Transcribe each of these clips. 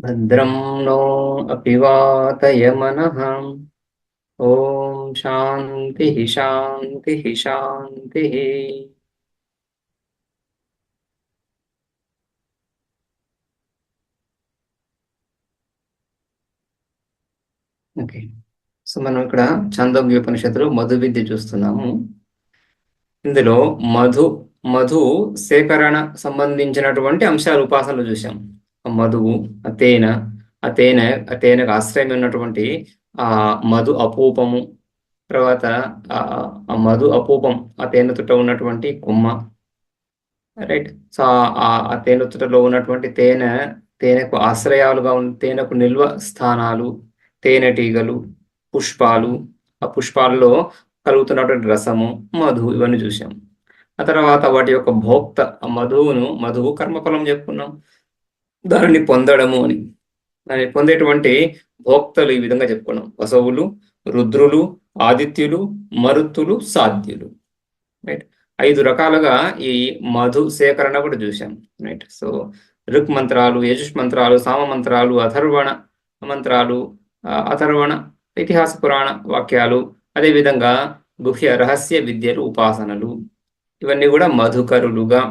భద్రం नो अपि वातयमनः। ఓం శాంతి శాంతి శాంతి. Okay, so మనం ఇక్కడ ఛాందోగ్యోపనిషత్తులో మధు విద్య చూస్తున్నాము. ఇందులో మధు మధు సేకరణ సంబంధించినటువంటి అంశాలు ఉపాసనలు చూసాం. మధువు, తేనె, తేనెకు ఆశ్రయం ఉన్నటువంటి ఆ మధు అపూపము, తర్వాత ఆ మధు అపూపం, ఆ తేనె తుట్ట ఉన్నటువంటి కొమ్మ, రైట్. సో ఆ తేనె తుట్టలో ఉన్నటువంటి తేనెకు ఆశ్రయాలుగా ఉన్న తేనెకు నిల్వ స్థానాలు, తేనెటీగలు, పుష్పాలు, ఆ పుష్పాలలో కలుగుతున్నటువంటి రసము, మధు, ఇవన్నీ చూసాం. ఆ తర్వాత వాటి యొక్క భోక్త, ఆ మధువు కర్మఫలం చెప్పుకున్నాం. దానిని పొందడము అని, దాన్ని పొందేటువంటి భోక్తలు ఈ విధంగా చెప్పుకున్నాం: వసవులు, రుద్రులు, ఆదిత్యులు, మరుత్తులు, సాధ్యులు. రైట్. 5 రకాలుగా ఈ మధు సేకరణ కూడా చూసాం. రైట్. సో ఋక్ మంత్రాలు, యజుష్ మంత్రాలు, సామ మంత్రాలు, అథర్వణ మంత్రాలు, అథర్వణ ఇతిహాస పురాణ వాక్యాలు, అదేవిధంగా గుహ్య రహస్య విద్యలు, ఉపాసనలు, ఇవన్నీ కూడా మధుకరులుగా.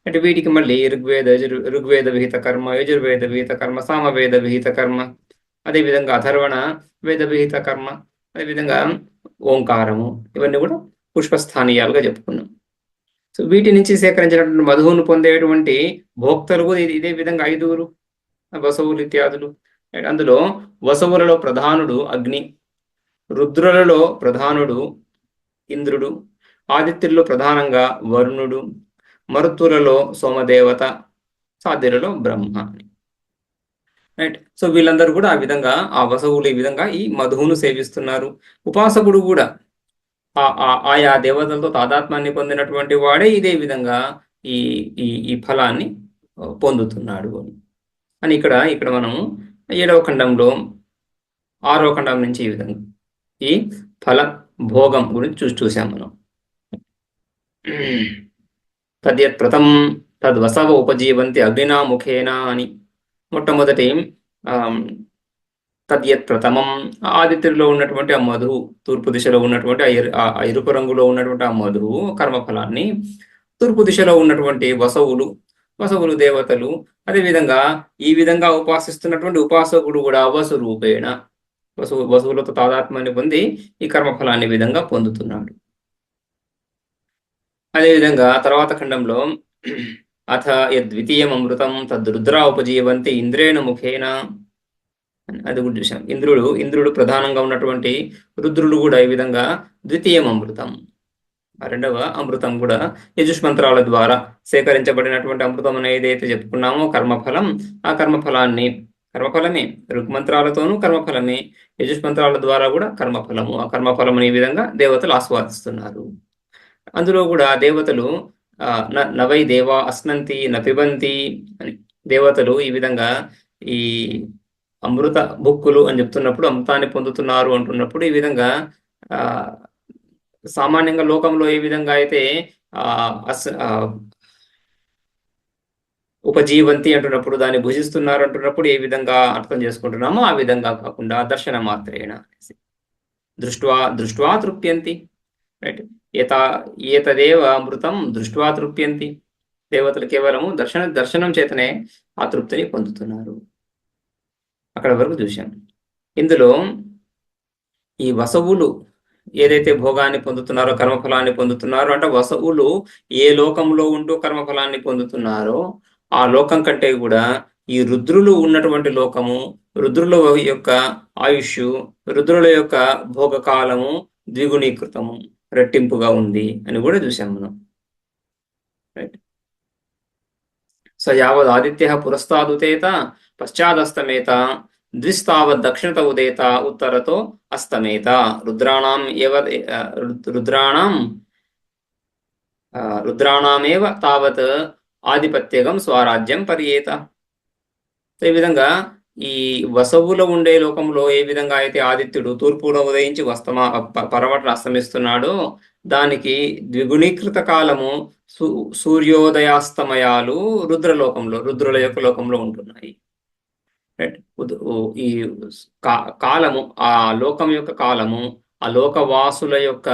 అంటే వీటికి మళ్ళీ ఋగ్వేద విహిత కర్మ, యజుర్వేద విహిత కర్మ, సామవేద విహిత కర్మ, అదేవిధంగా అథర్వణ వేద విహిత కర్మ, అదేవిధంగా ఓంకారము, ఇవన్నీ కూడా పుష్పస్థానీయాలుగా చెప్పుకున్నాం. సో వీటి నుంచి సేకరించినటువంటి మధువును పొందేటువంటి భోక్తలు కూడా ఇదే విధంగా 5 వసవులు ఇత్యాదులు. అందులో వసవులలో ప్రధానుడు అగ్ని, రుద్రులలో ప్రధానుడు ఇంద్రుడు, ఆదిత్యుల్లో ప్రధానంగా వరుణుడు, మరుత్తులలో సోమదేవత, సాధ్యులలో బ్రహ్మ. రైట్. సో వీళ్ళందరూ కూడా ఆ విధంగా, ఆ వసవులు ఈ విధంగా ఈ మధువును సేవిస్తున్నారు. ఉపాసకుడు కూడా ఆయా దేవతలతో తాదాత్మ్యాన్ని పొందినటువంటి వాడే ఇదే విధంగా ఈ ఈ ఈ ఫలాన్ని పొందుతున్నాడు అని ఇక్కడ మనము 7వ ఖండంలో 6వ ఖండం నుంచి ఈ విధంగా ఈ ఫల భోగం గురించి చూసాం మనం. తద్యత్ ప్రథమం తద్వసవ ఉపజీవంతి అగ్నినా ముఖేన అని మొట్టమొదటి తద్యత్ ప్రథమం, ఆదిత్యుల్లో ఉన్నటువంటి ఆ మధువు, తూర్పు దిశలో ఉన్నటువంటి ఆ ఎరుపు రంగులో ఉన్నటువంటి ఆ మధువు కర్మఫలాన్ని, తూర్పు దిశలో ఉన్నటువంటి వసవులు దేవతలు, అదేవిధంగా ఈ విధంగా ఉపాసిస్తున్నటువంటి ఉపాసకుడు కూడా వసు రూపేణ వసువులతో తాదాత్మ్యాన్ని పొంది ఈ కర్మఫలాన్ని విధంగా పొందుతున్నాడు. అదేవిధంగా తర్వాత ఖండంలో అథ యద్వితీయం అమృతం తద్రుద్రా ఉపజీవంతి ఇంద్రేణ ముఖేన, అది కూడా చూసాం. ఇంద్రుడు ప్రధానంగా ఉన్నటువంటి రుద్రులు కూడా ఈ విధంగా ద్వితీయం అమృతం, రెండవ అమృతం కూడా యజుష్మంత్రాల ద్వారా సేకరించబడినటువంటి అమృతం అని ఏదైతే చెప్పుకున్నామో కర్మఫలం, ఆ కర్మఫలమే ఋగ్మంత్రాలతోనూ కర్మఫలమే, యజుష్మంత్రాల ద్వారా కూడా కర్మఫలము, ఆ కర్మఫలం ఈ విధంగా దేవతలు ఆస్వాదిస్తున్నారు. అందులో కూడా దేవతలు నవై దేవా అస్నంతి నపిబంతి అని, దేవతలు ఈ విధంగా ఈ అమృత భుక్కులు అని చెప్తున్నప్పుడు, అమృతాన్ని పొందుతున్నారు అంటున్నప్పుడు ఈ విధంగా సామాన్యంగా లోకంలో ఏ విధంగా అయితే ఉపజీవంతి అంటున్నప్పుడు, దాన్ని భుజిస్తున్నారు అంటున్నప్పుడు ఏ విధంగా అర్థం చేసుకుంటున్నామో ఆ విధంగా కాకుండా దర్శన మాత్రేణ దృష్ట్వా తృప్యంతి. రైట్. ఏతదేవ అమృతం దృష్ట్వా తృప్యంతి, దేవతలు కేవలము దర్శనం చేతనే ఆ తృప్తిని పొందుతున్నారు. అక్కడ వరకు చూశాం. ఇందులో ఈ వసవులు ఏదైతే భోగాన్ని పొందుతున్నారో, కర్మఫలాన్ని పొందుతున్నారో, అంటే వసవులు ఏ లోకంలో ఉంటూ కర్మఫలాన్ని పొందుతున్నారో ఆ లోకం కంటే కూడా ఈ రుద్రులు ఉన్నటువంటి లోకము, రుద్రుల యొక్క ఆయుష్, రుద్రుల యొక్క భోగకాలము ద్విగుణీకృతము, రెట్టింపుగా ఉంది అని కూడా చూసాం మనం. రైట్. స యావద్ ఆదిత్య పురస్తాదుతేత పశ్చాదస్తమేత ద్విస్తావద్ దక్షిణత ఉదేత ఉత్తరతో అస్తమేత రుద్రాణామేవ తావత్ ఆధిపత్యగం స్వరాజ్యం పర్యేత. ఈ విధంగా ఈ వసవులో ఉండే లోకంలో ఏ విధంగా అయితే ఆదిత్యుడు తూర్పులో ఉదయించి పరమట్ల అస్తమిస్తున్నాడో, దానికి ద్విగుణీకృత కాలము సూర్యోదయాస్తమయాలు రుద్రుల యొక్క లోకంలో ఉంటున్నాయి. రైట్. ఈ కాలము, ఆ లోకం యొక్క కాలము, ఆ లోకవాసుల యొక్క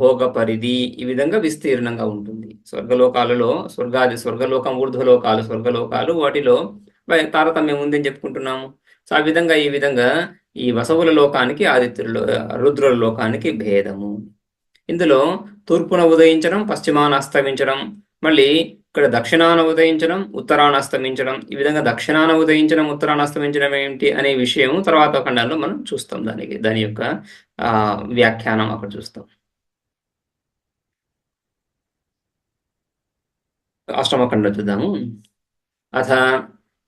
భోగ పరిధి ఈ విధంగా విస్తీర్ణంగా ఉంటుంది. స్వర్గలోకాలలో స్వర్గలోకం, ఊర్ధ్వలోకాలు, స్వర్గలోకాలు, వాటిలో తారతమ్యం ఉందని చెప్పుకుంటున్నాము. సో ఆ విధంగా ఈ విధంగా ఈ వసవుల లోకానికి, రుద్రుల లోకానికి భేదము. ఇందులో తూర్పున ఉదయించడం, పశ్చిమాన అస్తమించడం, మళ్ళీ ఇక్కడ దక్షిణాన ఉదయించడం, ఉత్తరాన అస్తమించడం, ఈ విధంగా దక్షిణాన ఉదయించడం, ఉత్తరాన అస్తమించడం ఏమిటి అనే విషయం తర్వాత ఖండాల్లో మనం చూస్తాం. దాని యొక్క వ్యాఖ్యానం అక్కడ చూస్తాం. అష్టమ ఖండం చూద్దాము. అథ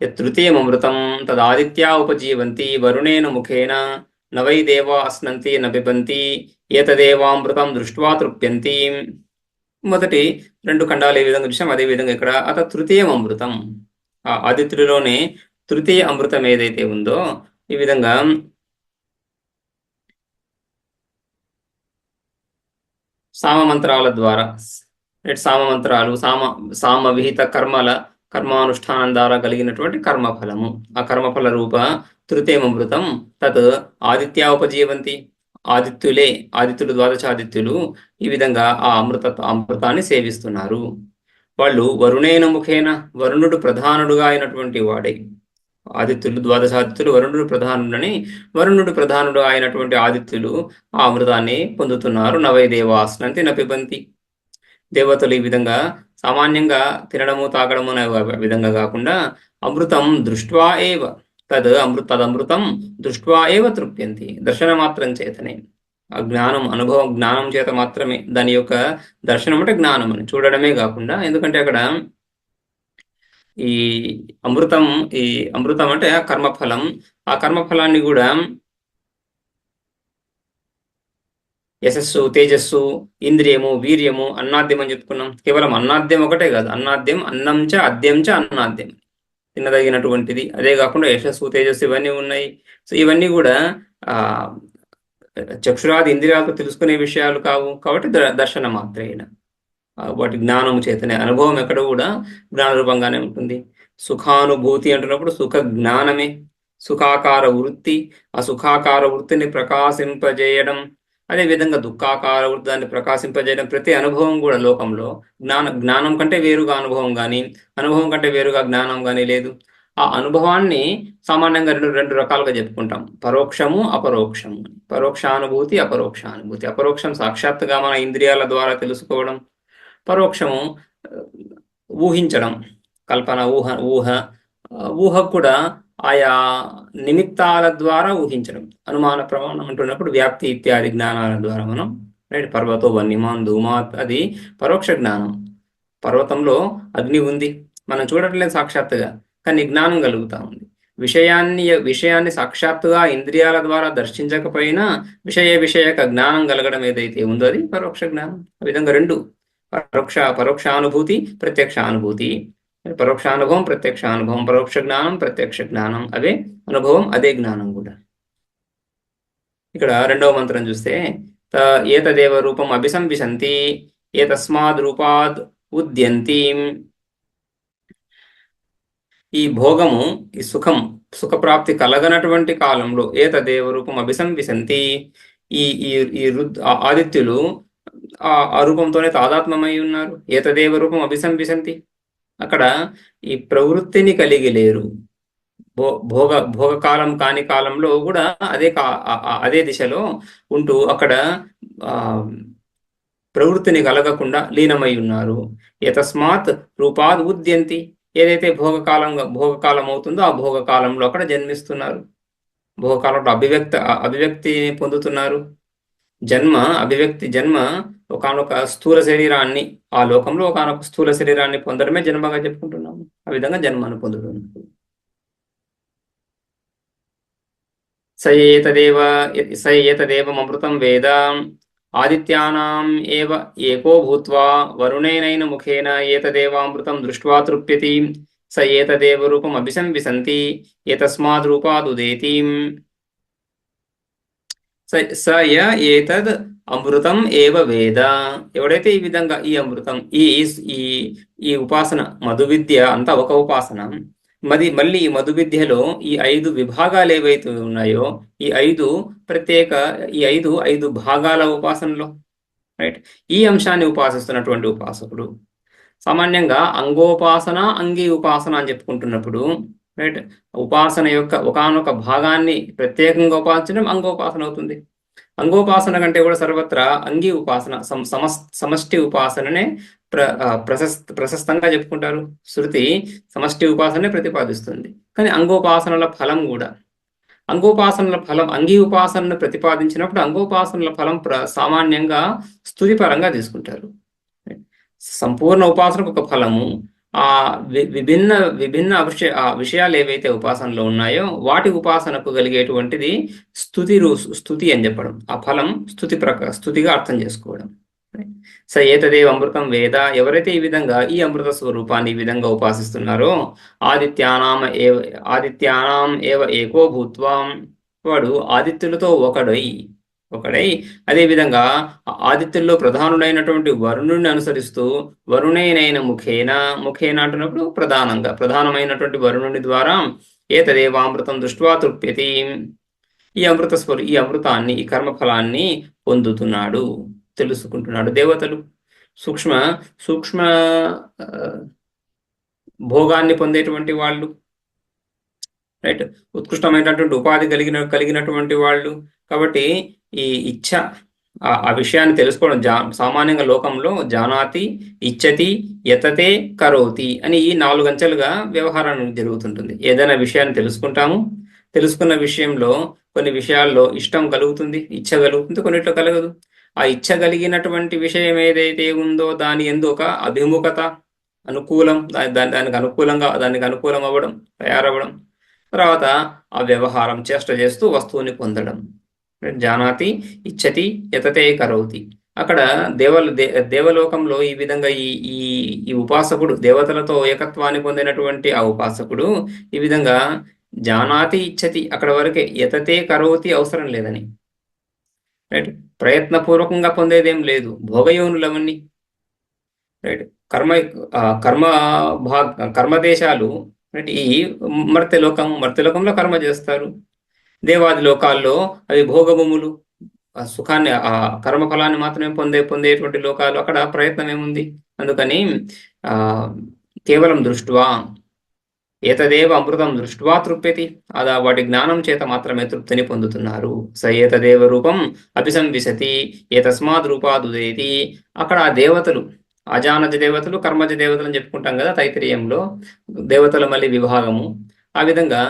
యతృతీయమృతం తదాదిత్యా ఉపజీవంతి వరుణేన ముఖేన న వై దేవా అస్నంతి న పిబంతి ఏతదేవామృతం దృష్ట్వా తృప్యంతి. మొదటి రెండు ఖండాలు ఏ విధంగా చూసాం అదే విధంగా ఇక్కడ అత తృతీయం అమృతం, ఆ ఆదిత్యుడిలోనే తృతీయ అమృతం ఏదైతే ఉందో ఈ విధంగా సామమంత్రాల ద్వారా, సామమంత్రాలు, సామ విహిత కర్మానుష్ఠానం ద్వారా కలిగినటువంటి కర్మఫలము, ఆ కర్మఫల రూప తృతీయమృతం తత్ ఆదిత్యా ఉపజీవంతి. ఆదిత్యులు ద్వాదశాదిత్యులు ఈ విధంగా ఆ అమృతాన్ని సేవిస్తున్నారు. వాళ్ళు వరుణేన ముఖేన, వరుణుడు ప్రధానుడుగా అయినటువంటి వాడే. ఆదిత్యులు ద్వాదశాదిత్యులు, వరుణుడు ప్రధానుడు అయినటువంటి ఆదిత్యులు ఆ అమృతాన్ని పొందుతున్నారు. నవై దేవాస్నంతి నపిబంతి. దేవతలు ఈ విధంగా సామాన్యంగా తినడము తాగడము అనే విధంగా కాకుండా అమృతం దృష్ట్వా ఏవ తదమృతం దృష్ట్వా ఏవ తృప్యంతి. దర్శన మాత్రం చేతనే, ఆ జ్ఞానం చేత మాత్రమే, దాని యొక్క దర్శనం అంటే జ్ఞానం అని చూడడమే కాకుండా, ఎందుకంటే అక్కడ ఈ అమృతం అంటే ఆ కర్మఫలం, ఆ కర్మఫలాన్ని కూడా యశస్సు, తేజస్సు, ఇంద్రియము, వీర్యము, అన్నాద్యం అని చెప్పుకున్నాం. కేవలం అన్నాద్యం ఒకటే కాదు, అన్నాద్యం, అన్నం చ అద్యం చ అన్నాద్యం, తినదగినటువంటిది. అదే కాకుండా యశస్సు, తేజస్సు ఇవన్నీ ఉన్నాయి. సో ఇవన్నీ కూడా చక్షురాది ఇంద్రియాలకు తెలుసుకునే విషయాలు కావు, కాబట్టి దర్శన మాత్రేన, వాటి జ్ఞానము చేతనే. అనుభవం ఎక్కడ కూడా జ్ఞాన రూపంగానే ఉంటుంది. సుఖానుభూతి అంటున్నప్పుడు సుఖ జ్ఞానమే, సుఖాకార వృత్తి, ఆ సుఖాకార వృత్తిని ప్రకాశింపజేయడం, అదేవిధంగా దుఃఖాకార వృత్తాన్ని ప్రకాశింపజేయడం. ప్రతి అనుభవం కూడా లోకంలో జ్ఞానం కంటే వేరుగా అనుభవం కానీ, అనుభవం కంటే వేరుగా జ్ఞానం కానీ లేదు. ఆ అనుభవాన్ని సామాన్యంగా రెండు రకాలుగా చెప్పుకుంటాం, పరోక్షము, అపరోక్షము. పరోక్షానుభూతి, అపరోక్షానుభూతి. అపరోక్షం సాక్షాత్తుగా మన ఇంద్రియాల ద్వారా తెలుసుకోవడం, పరోక్షము ఊహించడం, కల్పన, ఊహ కూడా ఆయా నిమిత్తాల ద్వారా ఊహించడం. అనుమాన ప్రమాణం అంటున్నప్పుడు వ్యాప్తి ఇత్యాది జ్ఞానాల ద్వారా మనం, రైట్, పర్వతో వన్యమాన్ ధూమాత్, అది పరోక్ష జ్ఞానం. పర్వతంలో అగ్ని ఉంది, మనం చూడట్లేదు సాక్షాత్తుగా, కానీ జ్ఞానం కలుగుతా ఉంది. విషయాన్ని సాక్షాత్తుగా ఇంద్రియాల ద్వారా దర్శించకపోయినా విషయక జ్ఞానం కలగడం ఏదైతే ఉందో అది పరోక్ష జ్ఞానం. ఆ విధంగా రెండు, పరోక్షానుభూతి, ప్రత్యక్షానుభూతి. పరోక్షానుభవం, ప్రత్యక్షానుభవం, పరోక్ష జ్ఞానం, ప్రత్యక్ష జ్ఞానం, అవే అనుభవం, అదే జ్ఞానం కూడా. ఇక్కడ రెండవ మంత్రం చూస్తే ఏతదేవ రూపం అభిసంవిశంతి ఏతస్మాద్ రూపాద్ ఉద్యంతి. ఈ భోగము, ఈ సుఖప్రాప్తి కలగనటువంటి కాలంలో ఏతదేవ రూపం అభిసంవిశంతి, ఈ ఆదిత్యులు ఆ రూపంతోనే తాదాత్మ్యమై ఉన్నారు. ఏతదేవ రూపం అభిసంవిశంతి, అక్కడ ఈ ప్రవృత్తిని కలిగి లేరు. భోగకాలం కాని కాలంలో కూడా అదే దిశలో ఉంటూ అక్కడ ప్రవృత్తిని కలగకుండా లీనమై ఉన్నారు. యతస్మాత్ రూపాద్ ఉద్యంతి, ఏదైతే భోగకాలం అవుతుందో ఆ భోగకాలంలో అక్కడ జన్మిస్తున్నారు. భోగకాలంలో అభివ్యక్తిని పొందుతున్నారు. జన్మ ఒకనొక స్థూల శరీరాన్ని, ఆ లోకంలో ఒకనొక స్థూల శరీరాన్ని పొందడమే జన్మగా చెప్పుకుంటున్నాము. ఆ విధంగా జన్మను పొందుతున్నారు. స ఏతదేవమృతం వేద ఆదిత్యానాం ఏవ ఏకో భూత్వా వరుణేనైన ముఖేన ఏతదేవామృతం దృష్ట్వా తృప్యతి. స ఏతదేవ రూపం అభిసంవిశంతి ఏతస్మాద్ రూపాదుదేతి. స య ఏతద్ అమృతం ఏవ వేద, ఎవడైతే ఈ విధంగా ఈ అమృతం, ఈ ఉపాసన, మధు విద్య అంతా ఒక ఉపాసన, మళ్ళీ ఈ మధు విద్యలో ఈ 5 విభాగాలు ఏవైతే ఉన్నాయో ఈ 5 ప్రత్యేక ఈ 5 భాగాల ఉపాసనలో, రైట్, ఈ అంశాన్ని ఉపాసిస్తున్నటువంటి ఉపాసకుడు సామాన్యంగా అంగోపాసన అంగీ ఉపాసన అని చెప్పుకుంటున్నప్పుడు, రైట్, ఉపాసన యొక్క ఒకానొక భాగాన్ని ప్రత్యేకంగా ఉపాసించడం అంగోపాసన అవుతుంది. అంగోపాసన కంటే కూడా సర్వత్రా అంగీ ఉపాసన సమష్టి ఉపాసననే ప్రశస్తంగా చెప్పుకుంటారు. శృతి సమష్టి ఉపాసనే ప్రతిపాదిస్తుంది. కానీ అంగోపాసనల ఫలం కూడా, అంగోపాసనల ఫలం అంగీ ఉపాసనను ప్రతిపాదించినప్పుడు అంగోపాసనల ఫలం సామాన్యంగా స్తుతిపరంగా తీసుకుంటారు. సంపూర్ణ ఉపాసనకు ఒక ఫలము, ఆ విభిన్న విషయాలు ఏవైతే ఉపాసనలో ఉన్నాయో వాటి ఉపాసనకు కలిగేటువంటిది స్తుతి అని చెప్పడం, ఆ ఫలం స్తుతిగా అర్థం చేసుకోవడం. స ఏతదేవ అమృతం వేద, ఎవరైతే ఈ విధంగా ఈ అమృత స్వరూపాన్ని ఈ విధంగా ఉపాసిస్తున్నారో ఆదిత్యానాం ఏవ ఏకో భూత్వా, వాడు ఆదిత్యులతో ఒకడై అదేవిధంగా ఆదిత్యుల్లో ప్రధానుడైనటువంటి వరుణుడిని అనుసరిస్తూ వరుణైన ముఖేన అంటున్నప్పుడు ప్రధానమైనటువంటి వరుణుని ద్వారా ఏతదేవామృతం దృష్ట్వా తృప్యతి, ఈ అమృతాన్ని ఈ కర్మఫలాన్ని పొందుతున్నాడు, తెలుసుకుంటున్నాడు. దేవతలు సూక్ష్మ భోగాన్ని పొందేటువంటి వాళ్ళు, రైట్, ఉత్కృష్టమైనటువంటి ఉపాధి కలిగినటువంటి వాళ్ళు. కాబట్టి ఈ ఇచ్ఛ, ఆ విషయాన్ని తెలుసుకోవడం, సామాన్యంగా లోకంలో జానాతి, ఇచ్చతి, యతతే, కరోతి అని ఈ 4 అంచెలుగా వ్యవహారం జరుగుతుంటుంది. ఏదైనా విషయాన్ని తెలుసుకుంటాము, తెలుసుకున్న విషయంలో కొన్ని విషయాల్లో ఇష్టం కలుగుతుంది, ఇచ్ఛ కలుగుతుంది, కొన్నిట్లో కలగదు. ఆ ఇచ్ఛ కలిగినటువంటి విషయం ఏదైతే ఉందో దాని యందు ఒక అభిముఖత, అనుకూలం, దానికి అనుకూలం అవ్వడం, తయారవ్వడం, తర్వాత ఆ వ్యవహారం చేష్ట చేస్తూ వస్తువుని పొందడం. జానాతి, ఇచ్చతి, యతతే, కరోతి. అక్కడ దేవలోకంలో ఈ విధంగా ఈ ఉపాసకుడు, దేవతలతో ఏకత్వాన్ని పొందినటువంటి ఆ ఉపాసకుడు ఈ విధంగా జానాతి, ఇచ్చతి, అక్కడ వరకే, యతతే, కరోతి అవసరం లేదని, రైట్, ప్రయత్నపూర్వకంగా పొందేదేం లేదు, భోగయోనులవన్నీ, రైట్, కర్మదేశాలు, ఈ మర్త్యలోకంలో కర్మ చేస్తారు. దేవాది లోకాల్లో అవి భోగభూములు, ఆ సుఖాన్ని, ఆ కర్మఫలాన్ని మాత్రమే పొందేటువంటి లోకాలు, అక్కడ ప్రయత్నం ఏముంది. అందుకని కేవలం దృష్ట్వా, ఏతదేవ అమృతం దృష్ట్వా తృప్యతి, వాటి జ్ఞానం చేత మాత్రమే తృప్తిని పొందుతున్నారు. స ఏతదేవ రూపం అభిసంవిశతి ఏతస్మాత్ రూపాదుదేతి. అక్కడ ఆ దేవతలు, అజానజ దేవతలు, కర్మజ దేవతలు అని చెప్పుకుంటాం కదా తైత్తిరీయంలో, దేవతల మళ్ళీ విభాగము. ఆ విధంగా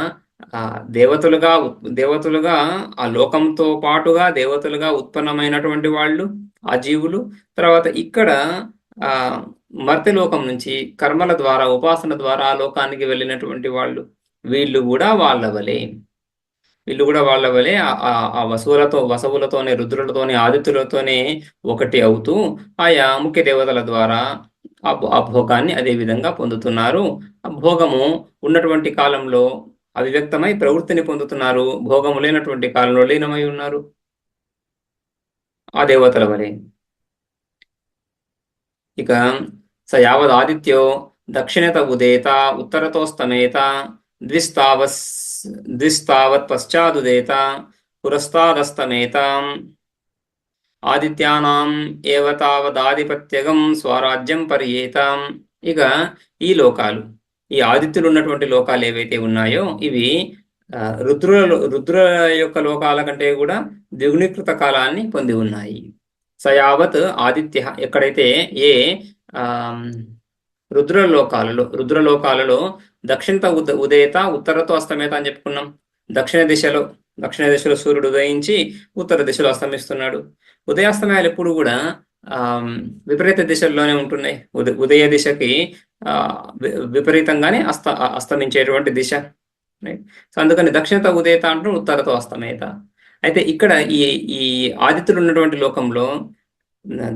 దేవతలుగా ఆ లోకంతో పాటుగా దేవతలుగా ఉత్పన్నమైనటువంటి వాళ్ళు ఆ జీవులు. తర్వాత ఇక్కడ మర్త్యలోకం నుంచి కర్మల ద్వారా, ఉపాసన ద్వారా ఆ లోకానికి వెళ్ళినటువంటి వాళ్ళు, వీళ్ళు కూడా వాళ్ళ వలె ఆ వసవులతోనే, రుద్రులతోనే, ఆదిత్యులతోనే ఒకటి అవుతూ ఆయా ముఖ్య దేవతల ద్వారా ఆ భోగాన్ని అదే విధంగా పొందుతున్నారు. ఆ భోగము ఉన్నటువంటి కాలంలో అవివ్యక్తమై ప్రవృత్తిని పొందుతున్నారు, భోగము లేనటువంటి కాలంలో లీనమై ఉన్నారు ఆ దేవతల వలె. ఇక స యావదాదిత్యో దక్షిణత ఉదేత ఉత్తరతోస్తమేత ద్విస్తావత్ పశ్చాదుదేత పురస్తాదస్తమేత ఆదిత్యానాం ఏవ తావదాధిపత్యగం స్వరాజ్యం పర్యేతాం. ఇక ఈ లోకాలు, ఈ ఆదిత్యులు ఉన్నటువంటి లోకాలు ఏవైతే ఉన్నాయో ఇవి రుద్రుల యొక్క లోకాల కంటే కూడా ద్విగుణీకృత కాలాన్ని పొంది ఉన్నాయి. సయావత్ ఆదిత్య, ఎక్కడైతే ఏ రుద్రలోకాలలో దక్షిణత ఉదయత ఉత్తరతో అస్తమేత అని చెప్పుకున్నాం. దక్షిణ దిశలో సూర్యుడు ఉదయించి ఉత్తర దిశలో అస్తమిస్తున్నాడు. ఉదయాస్తమయాలు ఎప్పుడు కూడా విపరీత దిశల్లోనే ఉంటున్నాయి. ఉదయ దిశకి విపరీతంగానే అస్తమించేటువంటి దిశ. సో అందుకని దక్షిణత ఉదయత అంటూ ఉత్తరతో అస్తమేత. అయితే ఇక్కడ ఈ ఆదిత్యులు ఉన్నటువంటి లోకంలో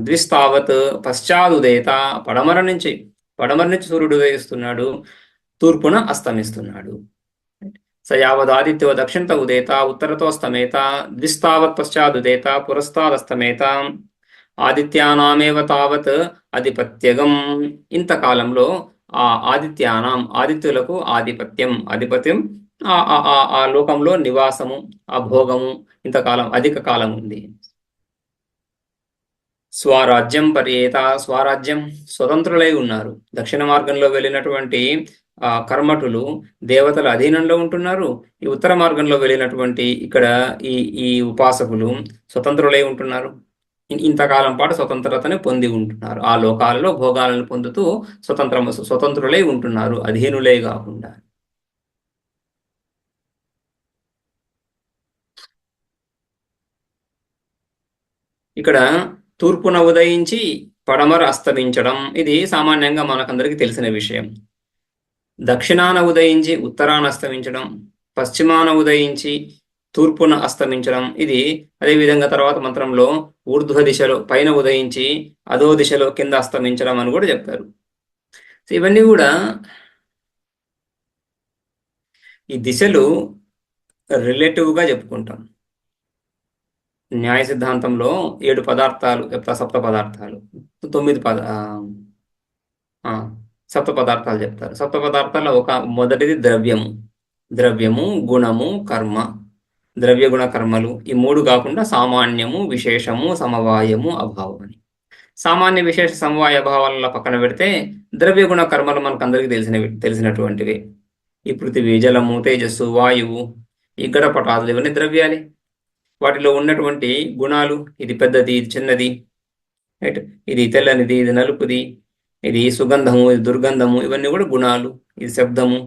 ద్విస్తావత్ పశ్చాదుదేత, పడమర నుంచి సూర్యుడు ఉదయిస్తున్నాడు, తూర్పున అస్తమిస్తున్నాడు. స యావదాదిత్యో దక్షిణత ఉదేత ఉత్తరతో అస్తమేత ద్విస్తావత్ పశ్చాదుదేత పురస్తాదస్తమేత ఆదిత్యానామేవ తావత్ అధిపత్యగం. ఇంతకాలంలో ఆ ఆదిత్యానాం ఆదిత్యులకు ఆధిపత్యం ఆ లోకంలో నివాసము, ఆ భోగము ఇంతకాలం అధిక కాలం ఉంది. స్వరాజ్యం పర్యేత స్వరాజ్యం స్వతంత్రులై ఉన్నారు. దక్షిణ మార్గంలో వెళ్ళినటువంటి కర్మఠులు దేవతల అధీనంలో ఉంటున్నారు. ఈ ఉత్తర మార్గంలో వెళ్ళినటువంటి ఇక్కడ ఈ ఈ ఉపాసకులు స్వతంత్రులై ఉంటున్నారు. ఇంతకాలం పాటు స్వతంత్రతని పొంది ఉంటున్నారు. ఆ లోకాలలో భోగాలను పొందుతూ స్వతంత్రులై ఉంటున్నారు, అధీనులే కాకుండా. ఇక్కడ తూర్పున ఉదయించి పడమర అస్తమించడం ఇది సామాన్యంగా మనకందరికీ తెలిసిన విషయం. దక్షిణాన ఉదయించి ఉత్తరాన అస్తమించడం, పశ్చిమాన ఉదయించి తూర్పున అస్తమించడం ఇది అదేవిధంగా తర్వాత మంత్రంలో ఊర్ధ్వ దిశలో పైన ఉదయించి అధో దిశలో కింద అస్తమించడం అని కూడా చెప్తారు. ఇవన్నీ కూడా ఈ దిశలు రిలేటివ్గా చెప్పుకుంటాం. న్యాయ సిద్ధాంతంలో 7 పదార్థాలు చెప్తా, సప్త పదార్థాలు 9 సప్త పదార్థాలు చెప్తారు. సప్త పదార్థాల్లో మొదటిది ద్రవ్యము, గుణము, కర్మ. ద్రవ్య గుణ కర్మలు ఈ 3 కాకుండా సామాన్యము, విశేషము, సమవాయము, అభావం అని. సామాన్య విశేష సమవాయ అభావాల పక్కన పెడితే ద్రవ్య గుణ కర్మలు మనకు అందరికీ తెలిసినటువంటివి. ఈ పృథివీ, జలము, తేజస్సు, వాయువు, ఈ గడపటాదులు ఇవన్నీ ద్రవ్యాలే. వాటిలో ఉన్నటువంటి గుణాలు, ఇది పెద్దది, ఇది చిన్నది, రైట్, ఇది తెల్లనిది, ఇది నలుపుది, ఇది సుగంధము, ఇది దుర్గంధము, ఇవన్నీ కూడా గుణాలు. ఇది శబ్దము,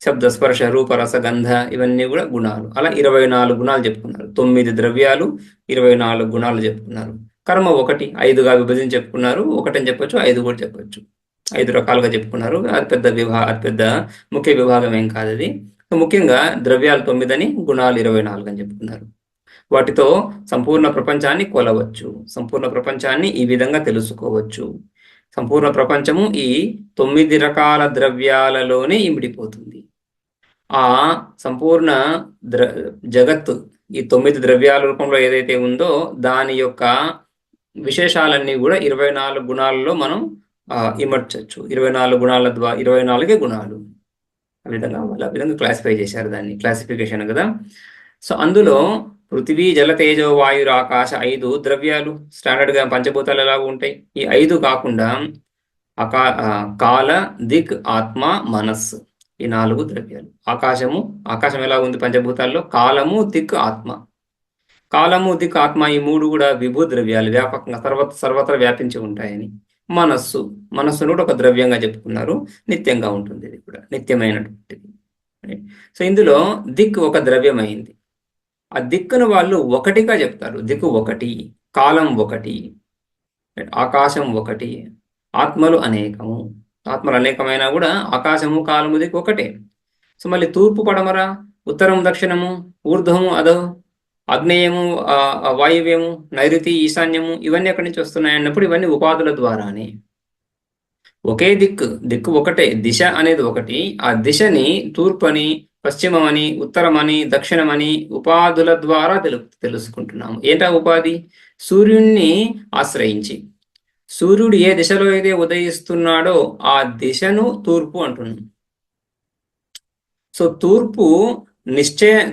శబ్ద, స్పర్శ, రూప, రస, గంధ, ఇవన్నీ కూడా గుణాలు. అలా 24 గుణాలు చెప్పుకున్నారు. 9 ద్రవ్యాలు, 24 గుణాలు చెప్పుకున్నారు. కర్మ 1, 5గా విభజించి చెప్పుకున్నారు. 1 అని చెప్పొచ్చు, 5 కూడా చెప్పొచ్చు. 5 రకాలుగా చెప్పుకున్నారు. అది పెద్ద ముఖ్య విభాగం ఏం కాదు అది. ముఖ్యంగా ద్రవ్యాలు 9 అని, గుణాలు 24 అని చెప్పుకున్నారు. వాటితో సంపూర్ణ ప్రపంచాన్ని కొలవచ్చు, సంపూర్ణ ప్రపంచాన్ని ఈ విధంగా తెలుసుకోవచ్చు. సంపూర్ణ ప్రపంచము ఈ 9 రకాల ద్రవ్యాలలోనే ఇమిడిపోతుంది. ఆ సంపూర్ణ జగత్తు ఈ 9 ద్రవ్యాల రూపంలో ఏదైతే ఉందో దాని యొక్క విశేషాలన్నీ కూడా 24 గుణాలలో మనం ఇమర్చచ్చు. 24 గుణాల ద్వారా 24 గుణాలు ఆ విధంగా క్లాసిఫై చేశారు దాన్ని, క్లాసిఫికేషన్ కదా. సో అందులో పృథివీ, జల, తేజో, వాయురు, ఆకాశ 5 ద్రవ్యాలు. స్టాండర్డ్గా పంచభూతాలు ఎలాగ ఉంటాయి. ఈ 5 కాకుండా కాల, దిక్, ఆత్మ, మనస్సు, ఈ 4 ద్రవ్యాలు. ఆకాశం ఎలా ఉంది పంచభూతాల్లో? కాలము, దిక్, ఆత్మ. కాలము, దిక్, ఆత్మ ఈ 3 కూడా విభూ ద్రవ్యాలు, వ్యాపకంగా సర్వత్రా వ్యాపించి ఉంటాయని. మనస్సును కూడా ఒక ద్రవ్యంగా చెప్పుకున్నారు. నిత్యంగా ఉంటుంది, ఇది కూడా నిత్యమైనటువంటిది. సో ఇందులో దిక్ ఒక ద్రవ్యమైంది. ఆ దిక్కును వాళ్ళు 1గా చెప్తారు. దిక్కు 1, కాలం 1, ఆకాశం 1, ఆత్మలు అనేకము. ఆత్మలు అనేకమైనా కూడా ఆకాశము, కాలము, దిక్కు 1. సో మళ్ళీ తూర్పు, పడమర, ఉత్తరం, దక్షిణము, ఊర్ధ్వము, అధో, ఆగ్నేయము, వాయువ్యము, నైరుతి, ఈశాన్యము, ఇవన్నీ ఎక్కడి నుంచి వస్తున్నాయి అన్నప్పుడు ఇవన్నీ ఉపాధుల ద్వారానే. ఒకే దిక్కు 1, దిశ అనేది 1. ఆ దిశని తూర్పని, పశ్చిమమని, ఉత్తరమని, దక్షిణమని ఉపాధుల ద్వారా తెలుసుకుంటున్నాము. ఏంటా ఉపాధి? సూర్యుడిని ఆశ్రయించి సూర్యుడు ఏ దిశలో అయితే ఉదయిస్తున్నాడో ఆ దిశను తూర్పు అంటున్నాం. సో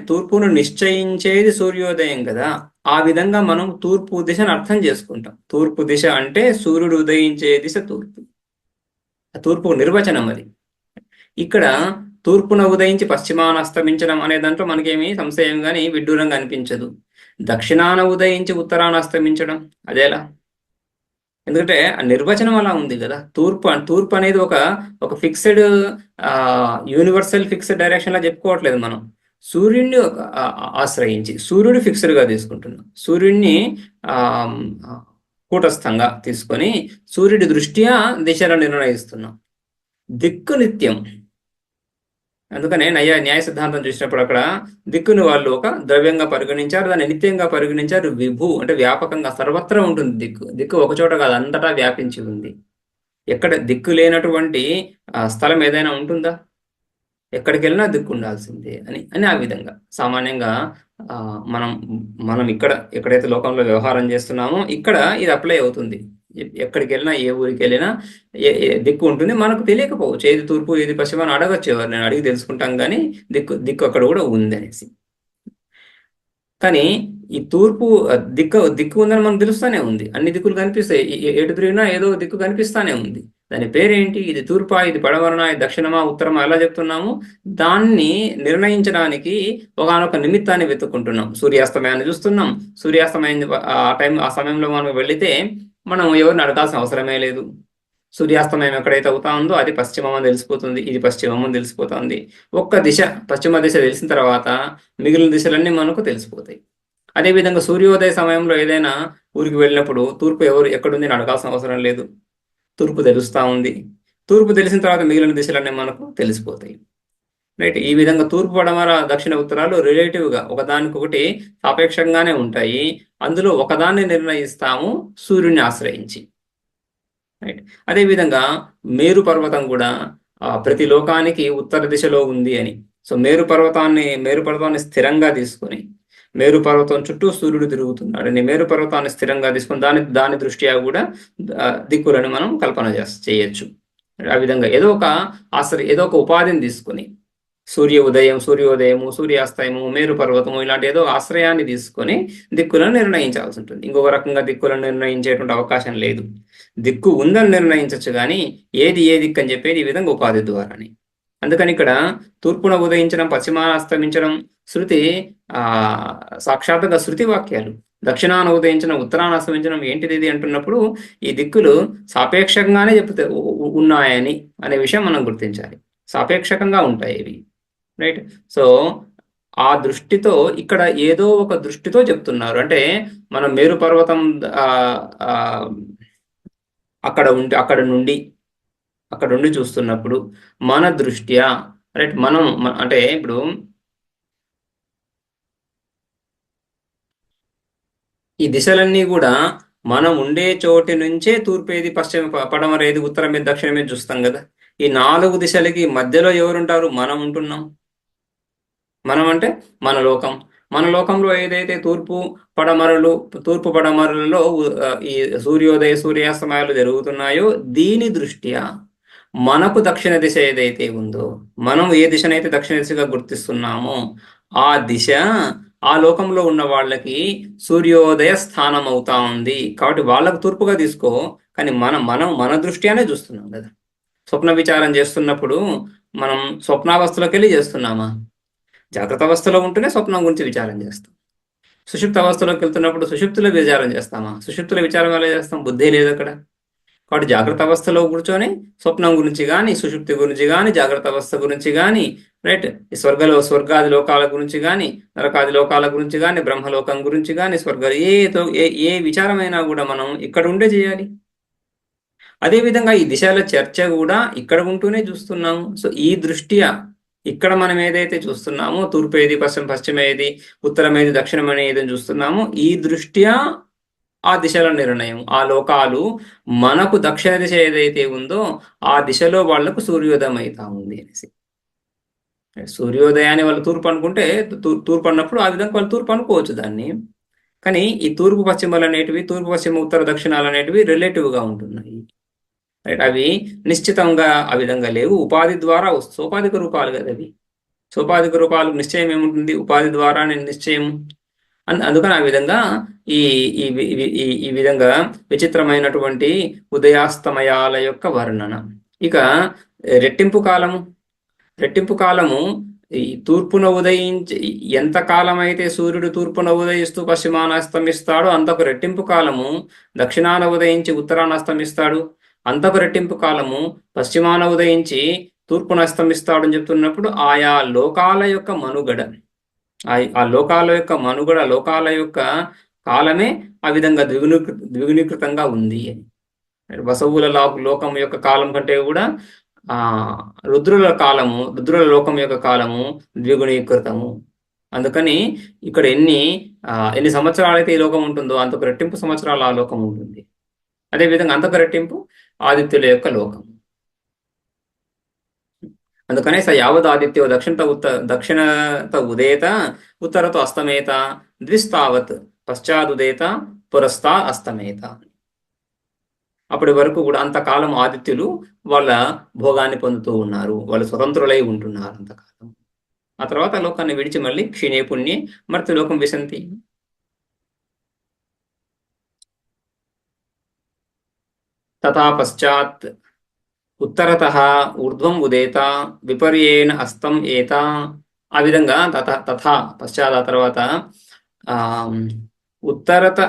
తూర్పును నిశ్చయించేది సూర్యోదయం కదా. ఆ విధంగా మనం తూర్పు దిశను అర్థం చేసుకుంటాం. తూర్పు దిశ అంటే సూర్యుడు ఉదయించే దిశ తూర్పు నిర్వచనం అది. ఇక్కడ తూర్పున ఉదయించి పశ్చిమాన అస్తమించడం అనే దాంట్లో మనకేమీ సంశయం కానీ విడ్డూరంగా అనిపించదు. దక్షిణాన ఉదయించి ఉత్తరాన అస్తమించడం అదేలా? ఎందుకంటే ఆ నిర్వచనం అలా ఉంది కదా. తూర్పు అనేది ఒక ఫిక్స్డ్ యూనివర్సల్ ఫిక్స్డ్ డైరెక్షన్ లా చెప్పుకోవట్లేదు మనం. సూర్యుడిని ఆశ్రయించి సూర్యుడు ఫిక్స్డ్ గా తీసుకుంటున్నాం. సూర్యుడిని కూటస్థంగా తీసుకొని సూర్యుడి దృష్ట్యా దిశలను నిర్ణయిస్తున్నాం. దిక్కు నిత్యం. అందుకనే న్యాయ సిద్ధాంతం చూసినప్పుడు అక్కడ దిక్కును వాళ్ళు ఒక ద్రవ్యంగా పరిగణించారు, దాన్ని నిత్యంగా పరిగణించారు. విభూ అంటే వ్యాపకంగా సర్వత్రా ఉంటుంది దిక్కు ఒక చోట కాదు, అంతటా వ్యాపించి ఉంది. ఎక్కడ దిక్కు లేనటువంటి స్థలం ఏదైనా ఉంటుందా? ఎక్కడికి వెళ్ళినా దిక్కు ఉండాల్సిందే అని ఆ విధంగా సామాన్యంగా మనం ఎక్కడైతే లోకంలో వ్యవహారం చేస్తున్నామో ఇక్కడ ఇది అప్లై అవుతుంది. ఎక్కడికి వెళ్ళినా ఏ ఊరికి వెళ్ళినా దిక్కు ఉంటుంది. మనకు తెలియకపోవచ్చు ఏది తూర్పు ఏది పశ్చిమ అని అడగచ్చు ఎవరు, నేను అడిగి తెలుసుకుంటాం కానీ దిక్కు అక్కడ కూడా ఉంది అనేసి. కానీ ఈ తూర్పు దిక్కు ఉందని మనకు తెలుస్తూనే ఉంది, అన్ని దిక్కులు కనిపిస్తాయి, ఎటు తిరిగినా ఏదో దిక్కు కనిపిస్తానే ఉంది. దాని పేరేంటి, ఇది తూర్పా ఇది పడమరనా ఇది దక్షిణమా ఉత్తరమా ఎలా చెప్తున్నాము, దాన్ని నిర్ణయించడానికి ఒకనొక నిమిత్తాన్ని వెతుక్కుంటున్నాం. సూర్యాస్తమయాన్ని చూస్తున్నాం, సూర్యాస్తమయం ఆ సమయంలో మనం వెళితే మనం ఎవరిని అడగాల్సిన అవసరమే లేదు. సూర్యాస్తమయం ఎక్కడైతే అవుతా ఉందో అది పశ్చిమం అని తెలిసిపోతుంది, ఇది పశ్చిమం అని తెలిసిపోతుంది. ఒక్క దిశ పశ్చిమ దిశ తెలిసిన తర్వాత మిగిలిన దిశలన్నీ మనకు తెలిసిపోతాయి. అదేవిధంగా సూర్యోదయ సమయంలో ఏదైనా ఊరికి వెళ్ళినప్పుడు తూర్పు ఎక్కడుంది అని అడగాల్సిన అవసరం లేదు, తూర్పు తెలుస్తూ ఉంది. తూర్పు తెలిసిన తర్వాత మిగిలిన దిశలన్నీ మనకు తెలిసిపోతాయి. రైట్, ఈ విధంగా తూర్పు పడమర దక్షిణ ఉత్తరాలు రిలేటివ్గా ఒకదానికొకటి సాపేక్షంగానే ఉంటాయి. అందులో ఒకదాన్ని నిర్ణయిస్తాము సూర్యుని ఆశ్రయించి. రైట్, అదేవిధంగా మేరు పర్వతం కూడా ప్రతి లోకానికి ఉత్తర దిశలో ఉంది అని. సో మేరు పర్వతాన్ని స్థిరంగా తీసుకొని, మేరు పర్వతం చుట్టూ సూర్యుడు తిరుగుతున్నాడని మేరు పర్వతాన్ని స్థిరంగా తీసుకొని దాని దృష్ట్యా కూడా దిక్కులను మనం కల్పన చేయొచ్చు. ఆ విధంగా ఏదో ఒక ఉపాధిని తీసుకొని సూర్యోదయము సూర్యాస్తయము మేరు పర్వతము ఇలాంటి ఏదో ఆశ్రయాన్ని తీసుకొని దిక్కులను నిర్ణయించాల్సి ఉంటుంది. ఇంకొక రకంగా దిక్కులను నిర్ణయించేటువంటి అవకాశం లేదు. దిక్కు ఉందని నిర్ణయించవచ్చు కానీ ఏది ఏ దిక్కు అని చెప్పేది ఈ విధంగా ఉపాధి ద్వారానే. అందుకని ఇక్కడ తూర్పున ఉదయించడం పశ్చిమాన అస్తమించడం శృతి సాక్షాత్తుగా శృతి వాక్యాలు. దక్షిణాన ఉదయించడం ఉత్తరాన అస్తమించడం ఏంటిది ఇది అంటున్నప్పుడు ఈ దిక్కులు సాపేక్షంగానే ఉన్నాయని అనే విషయం మనం గుర్తించాలి. సాపేక్షకంగా ఉంటాయి ఇవి. రైట్, సో ఆ దృష్టితో ఇక్కడ ఏదో ఒక దృష్టితో చెప్తున్నారు. అంటే మనం మేరు పర్వతం అక్కడ నుండి చూస్తున్నప్పుడు మన దృష్ట్యా, రైట్, మనం అంటే ఇప్పుడు ఈ దిశలన్నీ కూడా మనం ఉండే చోటి నుంచే తూర్పేది పశ్చిమ పడమరేది ఉత్తరమేది దక్షిణమేది చూస్తాం కదా. ఈ 4 దిశలకి మధ్యలో ఎవరుంటారు, మనం ఉంటున్నాం. మనం అంటే మన లోకంలో ఏదైతే తూర్పు పడమరలలో ఈ సూర్యోదయ సూర్యాస్తమయాలు జరుగుతున్నాయో దీని దృష్ట్యా మనకు దక్షిణ దిశ ఏదైతే ఉందో, మనం ఏ దిశనైతే దక్షిణ దిశగా గుర్తిస్తున్నామో ఆ దిశ ఆ లోకంలో ఉన్న వాళ్ళకి సూర్యోదయ స్థానం అవుతా ఉంది. కాబట్టి వాళ్ళకు తూర్పుగా తీసుకో, కానీ మన దృష్ట్యానే చూస్తున్నాం కదా. స్వప్న విచారం చేస్తున్నప్పుడు మనం స్వప్నావస్థలోకి వెళ్ళి చేస్తున్నామా? జాగ్రత్త అవస్థలో ఉంటేనే స్వప్నం గురించి విచారం చేస్తాం. సుషుప్త అవస్థలోకి వెళ్తున్నప్పుడు సుషుప్తిలో విచారం చేస్తామా? సుషుప్తిలో విచారం ఎలా చేస్తాం? బుద్ధి లేదు అక్కడ. కాబట్టి జాగ్రత్త అవస్థలో కూర్చొని స్వప్నం గురించి కానీ సుషుప్తి గురించి కానీ జాగ్రత్త అవస్థ గురించి కానీ, రైట్, స్వర్గాది లోకాల గురించి కానీ నరకాది లోకాల గురించి కానీ బ్రహ్మలోకం గురించి కానీ ఏ విచారమైనా కూడా మనం ఇక్కడ ఉండే చేయాలి. అదేవిధంగా ఈ దిశల చర్చ కూడా ఇక్కడ ఉంటూనే చూస్తున్నాము. సో ఈ దృష్ట్యా ఇక్కడ మనం ఏదైతే చూస్తున్నామో తూర్పేది పశ్చిమేది ఉత్తరమేది దక్షిణమేది చూస్తున్నామో ఈ దృష్ట్యా ఆ దిశల నిర్ణయం, ఆ లోకాలు మనకు దక్షిణ దిశ ఏదైతే ఉందో ఆ దిశలో వాళ్లకు సూర్యోదయం అవుతా ఉంది అనేసి. సూర్యోదయాన్ని వాళ్ళు తూర్పు అనుకుంటే తూర్పు అన్నప్పుడు ఆ విధంగా వాళ్ళు తూర్పు అనుకోవచ్చు దాన్ని. కానీ ఈ తూర్పు పశ్చిమలు అనేటివి, తూర్పు పశ్చిమ ఉత్తర దక్షిణాలు అనేటివి రిలేటివ్గా ఉంటున్నాయి. రైట్, అవి నిశ్చితంగా ఆ విధంగా లేవు. ఉపాధి ద్వారా సోపాధిక రూపాలు కదా అవి. సోపాధిక రూపాలు నిశ్చయం ఏముంటుంది, ఉపాధి ద్వారా నిశ్చయం. అందుకని ఆ విధంగా ఈ విధంగా విచిత్రమైనటువంటి ఉదయాస్తమయాల యొక్క వర్ణన. ఇక రెట్టింపు కాలము ఈ తూర్పున ఉదయించి ఎంత కాలం అయితే సూర్యుడు తూర్పున ఉదయిస్తూ పశ్చిమాన అస్తమిస్తాడో అంతకు రెట్టింపు కాలము దక్షిణాన ఉదయించి ఉత్తరాన అస్తమిస్తాడు, అంతకు రెట్టింపు కాలము పశ్చిమాన ఉదయించి తూర్పున అస్తమిస్తాడని చెప్తున్నప్పుడు ఆయా లోకాల యొక్క మనుగడ, ఆ లోకాల యొక్క కాలమే ఆ విధంగా ద్విగుణీకృతంగా ఉంది అని. వసవుల లోకం యొక్క కాలం కంటే కూడా రుద్రుల లోకం యొక్క కాలము ద్విగుణీకృతము. అందుకని ఇక్కడ ఎన్ని సంవత్సరాలు అయితే ఈ లోకం ఉంటుందో అంతకు రెట్టింపు సంవత్సరాలు ఆ లోకం ఉంటుంది. అదేవిధంగా అంతకు రెట్టింపు ఆదిత్యుల యొక్క లోకం. అందుకనే యావదాదిత్యో దక్షిణత ఉదేత ఉత్తరతో అస్తమేత ద్విస్తావత్ పశ్చాదుదేత పురస్తా అస్తమేత. అప్పటి వరకు కూడా అంతకాలం ఆదిత్యులు వాళ్ళ భోగాన్ని పొందుతూ ఉన్నారు, వాళ్ళు స్వతంత్రులై ఉంటున్నారు అంతకాలం. ఆ తర్వాత లోకాన్ని విడిచి మళ్ళీ క్షీణే పుణ్యే మర్త్యలోకం విశంతి. తథా పశ్చాత్ ఉత్తరతః ఊర్ధ్వం ఉదేత విపర్యేణ అస్తం ఏత. ఆ విధంగా తథా పశ్చాత్ ఆ తర్వాత ఉత్తరత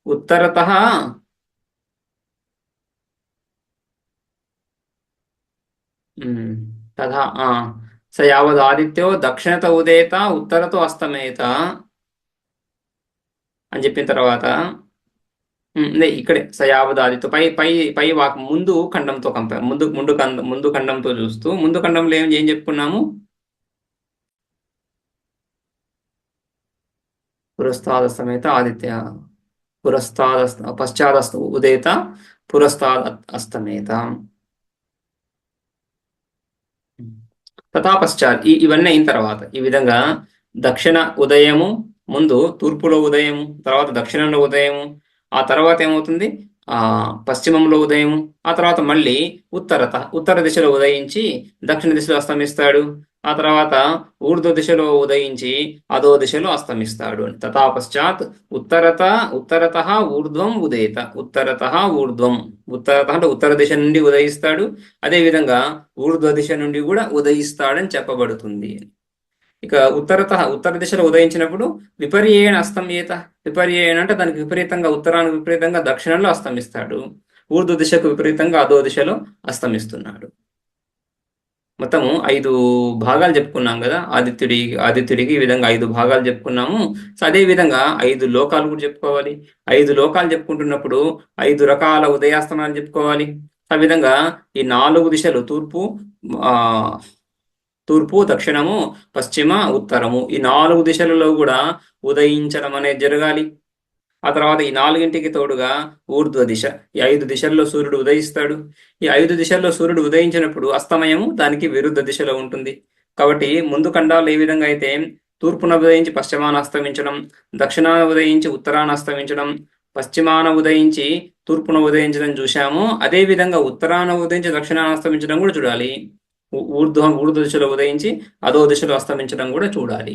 ఉత్తరతః తథా స యావదాదిత్యో దక్షిణత ఉదేత ఉత్తరతో అస్తమేత అని చెప్పిన తర్వాత ఇక్కడే సయావదాదితో పై పై పై వాక్ ముందు ఖండంతో కంపేర్ ముందు ఖండంతో చూస్తూ ముందు ఖండంలో ఏం చెప్పుకున్నాము? పురస్తాదస్తమేత ఆదిత్య పశ్చాదస్త ఉదేత పురస్తాద్ అస్తమేత. తథా పశ్చాత్ ఇవన్నీ అయిన తర్వాత ఈ విధంగా దక్షిణ ఉదయము ముందు తూర్పులో ఉదయము, తర్వాత దక్షిణంలో ఉదయము, ఆ తర్వాత ఏమవుతుంది పశ్చిమంలో ఉదయం, ఆ తర్వాత మళ్ళీ ఉత్తర దిశలో ఉదయించి దక్షిణ దిశలో అస్తమిస్తాడు, ఆ తర్వాత ఊర్ధ్వ దిశలో ఉదయించి అదో దిశలో అస్తమిస్తాడు. తథా పశ్చాత్ ఉత్తరత ఊర్ధ్వం ఉదయత ఉత్తరత ఊర్ధ్వం అంటే ఉత్తర దిశ నుండి ఉదయిస్తాడు, అదేవిధంగా ఊర్ధ్వ దిశ నుండి కూడా ఉదయిస్తాడని చెప్పబడుతుంది. ఇక ఉత్తర దిశలో ఉదయించినప్పుడు విపర్యేణ అస్తమేత. విపర్యేణ అంటే దానికి విపరీతంగా ఉత్తరానికి విపరీతంగా దక్షిణంలో అస్తమిస్తాడు, ఊర్ధ్వ దిశకు విపరీతంగా అదో దిశలో అస్తమిస్తున్నాడు. మొత్తము 5 భాగాలు చెప్పుకున్నాం కదా ఆదిత్యుడికి ఈ విధంగా 5 భాగాలు చెప్పుకున్నాము. సో అదే విధంగా 5 లోకాలు కూడా చెప్పుకోవాలి. 5 లోకాలు చెప్పుకుంటున్నప్పుడు 5 రకాల ఉదయాస్తమాలు చెప్పుకోవాలి. ఆ విధంగా ఈ 4 దిశలు తూర్పు, దక్షిణము, పశ్చిమ, ఉత్తరము ఈ 4 దిశలలో కూడా ఉదయించడం అనేది జరగాలి. ఆ తర్వాత ఈ 4ంటికి తోడుగా ఊర్ధ్వ దిశ, ఈ 5 దిశల్లో సూర్యుడు ఉదయిస్తాడు. ఈ 5 దిశల్లో సూర్యుడు ఉదయించినప్పుడు అస్తమయము దానికి విరుద్ధ దిశలో ఉంటుంది. కాబట్టి ముందు ఖండాలు ఏ విధంగా అయితే తూర్పున ఉదయించి పశ్చిమాన అస్తమించడం, దక్షిణాన ఉదయించి ఉత్తరాన అస్తమించడం, పశ్చిమాన ఉదయించి తూర్పున ఉదయించడం చూశాము, అదేవిధంగా ఉత్తరాన ఉదయించి దక్షిణాన అస్తమించడం కూడా చూడాలి. ఊర్ధ్వ దిశలో ఉదయించి అదో దిశలో అస్తమించడం కూడా చూడాలి.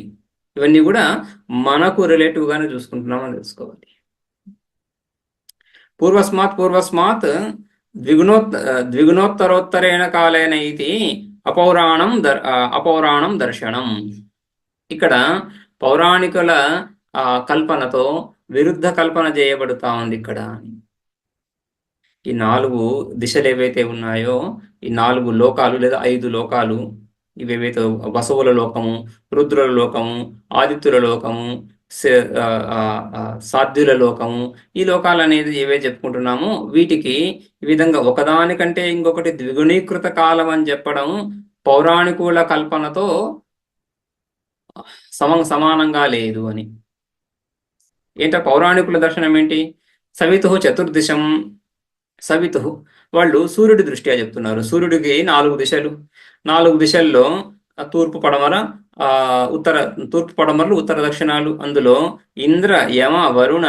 ఇవన్నీ కూడా మనకు రిలేటివ్ గానే చూసుకుంటున్నామని తెలుసుకోవాలి. పూర్వస్మాత్ ద్విగుణోత్తరోత్తరేణ కాలేన ఇది అపౌరాణం దర్శనం. ఇక్కడ పౌరాణికుల కల్పనతో విరుద్ధ కల్పన చేయబడుతా ఉంది. ఇక్కడ ఈ 4 దిశలు ఏవైతే ఉన్నాయో, ఈ 4 లోకాలు లేదా 5 లోకాలు ఇవేవైతే వసువుల లోకము, రుద్రుల లోకము, ఆదిత్యుల లోకము, సాధ్యుల లోకము, ఈ లోకాలు అనేది ఏవే చెప్పుకుంటున్నామో వీటికి ఈ విధంగా ఒకదానికంటే ఇంకొకటి ద్విగుణీకృత కాలం అని చెప్పడం పౌరాణికుల కల్పనతో సమానంగా లేదు అని. ఏంటో పౌరాణికుల దర్శనం ఏంటి? సవితు చతుర్దిశం. సవితు వాళ్ళు సూర్యుడి దృష్ట్యా చెప్తున్నారు. సూర్యుడికి 4 దిశలు, 4 దిశల్లో తూర్పు పడమర తూర్పు పడమరలు, ఉత్తర దక్షిణాలు. అందులో ఇంద్ర, యమ, వరుణ,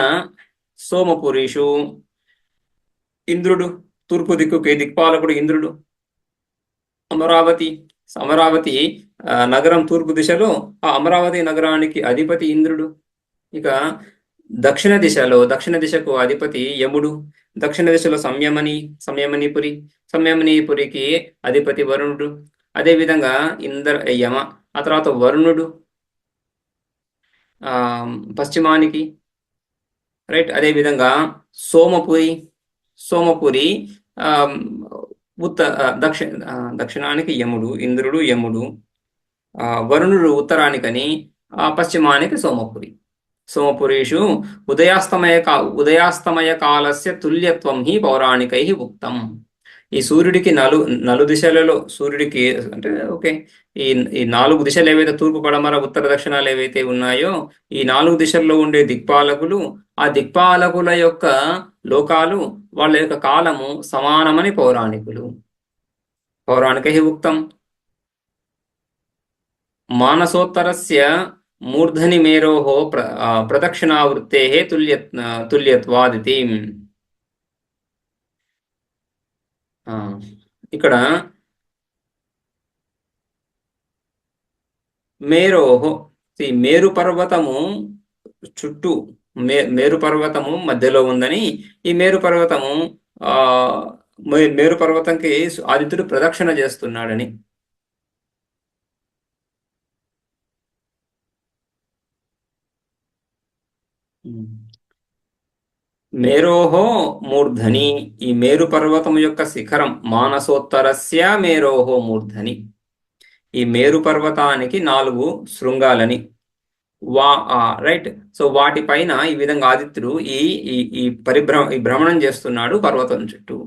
సోమపురీషు. ఇంద్రుడు తూర్పు దిక్కుకి దిక్పాలకుడు ఇంద్రుడు. అమరావతి నగరం తూర్పు దిశలో, ఆ అమరావతి నగరానికి అధిపతి ఇంద్రుడు. ఇక దక్షిణ దిశకు అధిపతి యముడు. దక్షిణ దిశలో సంయమనీపురికి అధిపతి వరుణుడు. అదేవిధంగా యమ, ఆ తర్వాత వరుణుడు పశ్చిమానికి, రైట్. అదేవిధంగా సోమపురి దక్షిణానికి యముడు, ఇంద్రుడు యముడు. వరుణుడు ఉత్తరానికని, పశ్చిమానికి సోమపురీషు ఉదయాస్తమయ కాలస్య తుల్యత్వం హి పౌరాణికై ఉక్తం. ఈ సూర్యుడికి నలు దిశలలో సూర్యుడికి అంటే ఈ 4 దిశలు ఏవైతే తూర్పు పడమర ఉత్తర దక్షిణాలు ఏవైతే ఉన్నాయో, ఈ 4 దిశల్లో ఉండే దిక్పాలకులు, ఆ దిక్పాలకుల యొక్క లోకాలు, వాళ్ళ యొక్క కాలము సమానమని పౌరాణికై ఉక్తం. మానసోత్తరస్య మూర్ధని మేరోహో ప్రదక్షిణావృత్తే తుల్యత్వాదితి. ఆ, ఇక్కడ మేరోహో, మేరు పర్వతము చుట్టూ, మేరు పర్వతము మధ్యలో ఉందని, ఈ మేరు పర్వతము ఆ మేరు పర్వతంకి ఆదిత్యుడు ప్రదక్షిణ చేస్తున్నాడని. మేరోహో మూర్ధని, ఈ మేరు పర్వతం యొక్క శిఖరం, మానసోత్తరస్య మేరోహో మూర్ధని, ఈ మేరు పర్వతానికి 4 శృంగాలని. వా రైట్. సో వాటిపైన ఈ విధంగా ఆదిత్యుడు ఈ ఈ ఈ ఈ భ్రమణం చేస్తున్నాడు పర్వతం చుట్టూ.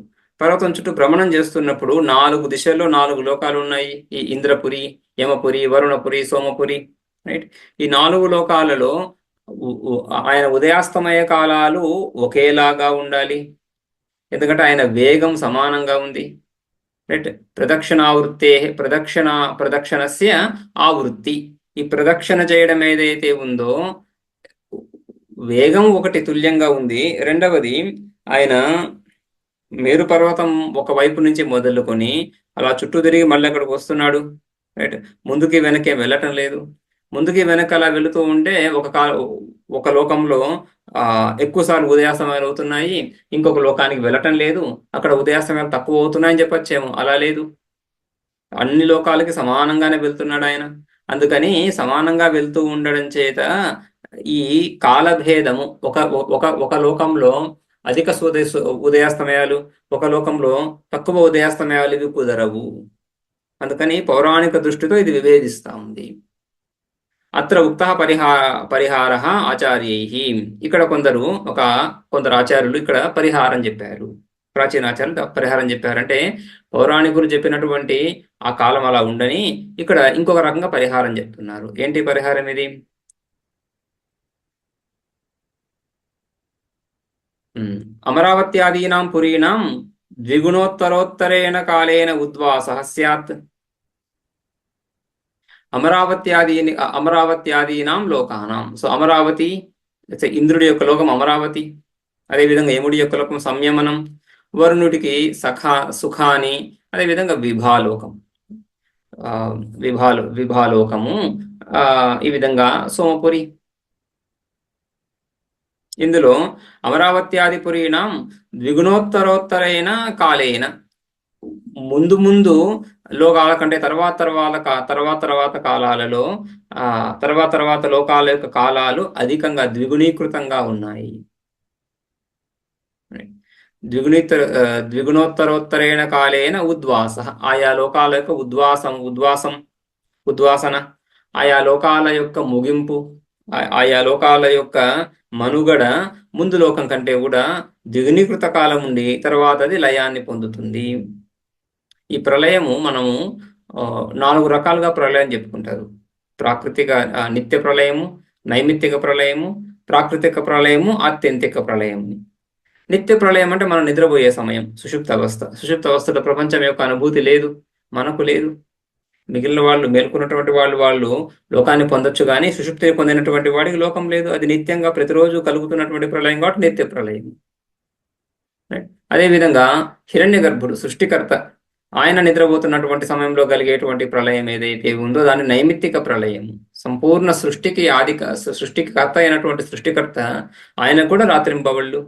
పర్వతం చుట్టూ భ్రమణం చేస్తున్నప్పుడు 4 దిశల్లో 4 లోకాలు ఉన్నాయి. ఈ ఇంద్రపురి, యమపురి, వరుణపురి, సోమపురి. రైట్. ఈ 4 లోకాలలో ఆయన ఉదయాస్తమయ కాలాలు ఒకేలాగా ఉండాలి, ఎందుకంటే ఆయన వేగం సమానంగా ఉంది. రైట్. ప్రదక్షిణావృత్తే ప్రదక్షిణస్య ఆవృత్తి, ఈ ప్రదక్షిణ చేయడం ఏదైతే ఉందో వేగం ఒకటి తుల్యంగా ఉంది. రెండవది, ఆయన మేరు పర్వతం ఒక వైపు నుంచి మొదలుకొని అలా చుట్టూ తిరిగి మళ్ళీ అక్కడికి వస్తున్నాడు. రైట్. ముందుకి వెనకే వెళ్ళటం లేదు. ముందుకి వెనక అలా వెళుతూ ఉంటే ఒక లోకంలో ఎక్కువసార్లు ఉదయాస్తమయాలు అవుతున్నాయి, ఇంకొక లోకానికి వెళ్ళటం లేదు, అక్కడ ఉదయాస్తమయాలు తక్కువ అవుతున్నాయని చెప్పచ్చేమో. అలా లేదు, అన్ని లోకాలకి సమానంగానే వెళ్తున్నాడు ఆయన. అందుకని సమానంగా వెళ్తూ ఉండడం చేత ఈ కాలభేదము, ఒక ఒక ఒక లోకంలో అధిక ఉదయాస్తమయాలు, ఒక లోకంలో తక్కువ ఉదయాస్తమయాలు, ఇవి కుదరవు. అందుకని పౌరాణిక దృష్టితో ఇది విభేదిస్తా ఉంది. అత్ర ఉక్త పరిహార ఆచార్యై, ఇక్కడ కొందరు ఆచార్యులు ఇక్కడ పరిహారం చెప్పారు. ప్రాచీన ఆచార్యులు పరిహారం చెప్పారంటే, పౌరాణికులు చెప్పినటువంటి ఆ కాలం అలా ఉండని ఇక్కడ ఇంకొక రకంగా పరిహారం చెప్తున్నారు. ఏంటి పరిహారం ఇది? అమరావత్యాదీనాం పురీణాం ద్విగుణోత్తరోత్తరేణ కాలేన ఉద్వాస స్యాత్. అమరావత్యాదీనాం లోకానాం. సో అమరావతి, ఇంద్రుడి యొక్క లోకం అమరావతి, అదేవిధంగా యముడి యొక్క లోకం సంయమనం, వరుణుడికి సుఖాని, అదేవిధంగా విభాలోకము, ఈ విధంగా సోమపురి. ఇందులో అమరావత్యాదిపురీణం ద్విగుణోత్తరోత్తరైన కాలేన, ముందు లోకాల కంటే తర్వాత కాలాలలో తర్వాత లోకాల యొక్క కాలాలు అధికంగా ద్విగుణీకృతంగా ఉన్నాయి. ద్విగుణోత్తరోత్తరేణ కాలేన ఉద్వాస, ఆయా లోకాల యొక్క ఉద్వాసన, ఆయా లోకాల యొక్క ముగింపు, ఆయా లోకాల యొక్క మనుగడ ముందు లోకం కంటే కూడా ద్విగుణీకృత కాలం ఉండి తర్వాత అది లయాన్ని పొందుతుంది. ఈ ప్రళయము మనము 4 రకాలుగా ప్రళయం చెప్పుకుంటారు. ప్రాకృతిక నిత్య ప్రళయము, నైమిత్తిక ప్రళయము, ప్రాకృతిక ప్రళయము, ఆత్యంతిక ప్రళయము. నిత్య ప్రళయం అంటే మనం నిద్రపోయే సమయం, సుషుప్త అవస్థలో ప్రపంచం యొక్క అనుభూతి లేదు, మనకు లేదు. మిగిలిన వాళ్ళు, మేల్కొన్నటువంటి వాళ్ళు లోకాన్ని పొందొచ్చు, కానీ సుషుప్తి పొందినటువంటి వాడికి లోకం లేదు. అది నిత్యంగా ప్రతిరోజు కలుగుతున్నటువంటి ప్రళయం కాబట్టి నిత్య ప్రళయం. అదేవిధంగా హిరణ్య గర్భుడు సృష్టికర్త, ఆయన నిద్రపోతున్నటువంటి సమయంలో కలిగేటువంటి ప్రళయం ఏదైతే ఉందో దాన్ని నైమిత్తిక ప్రళయం. సంపూర్ణ సృష్టికి కర్త అయినటువంటి సృష్టికర్త ఆయన కూడా రాత్రింబవళ్ళు,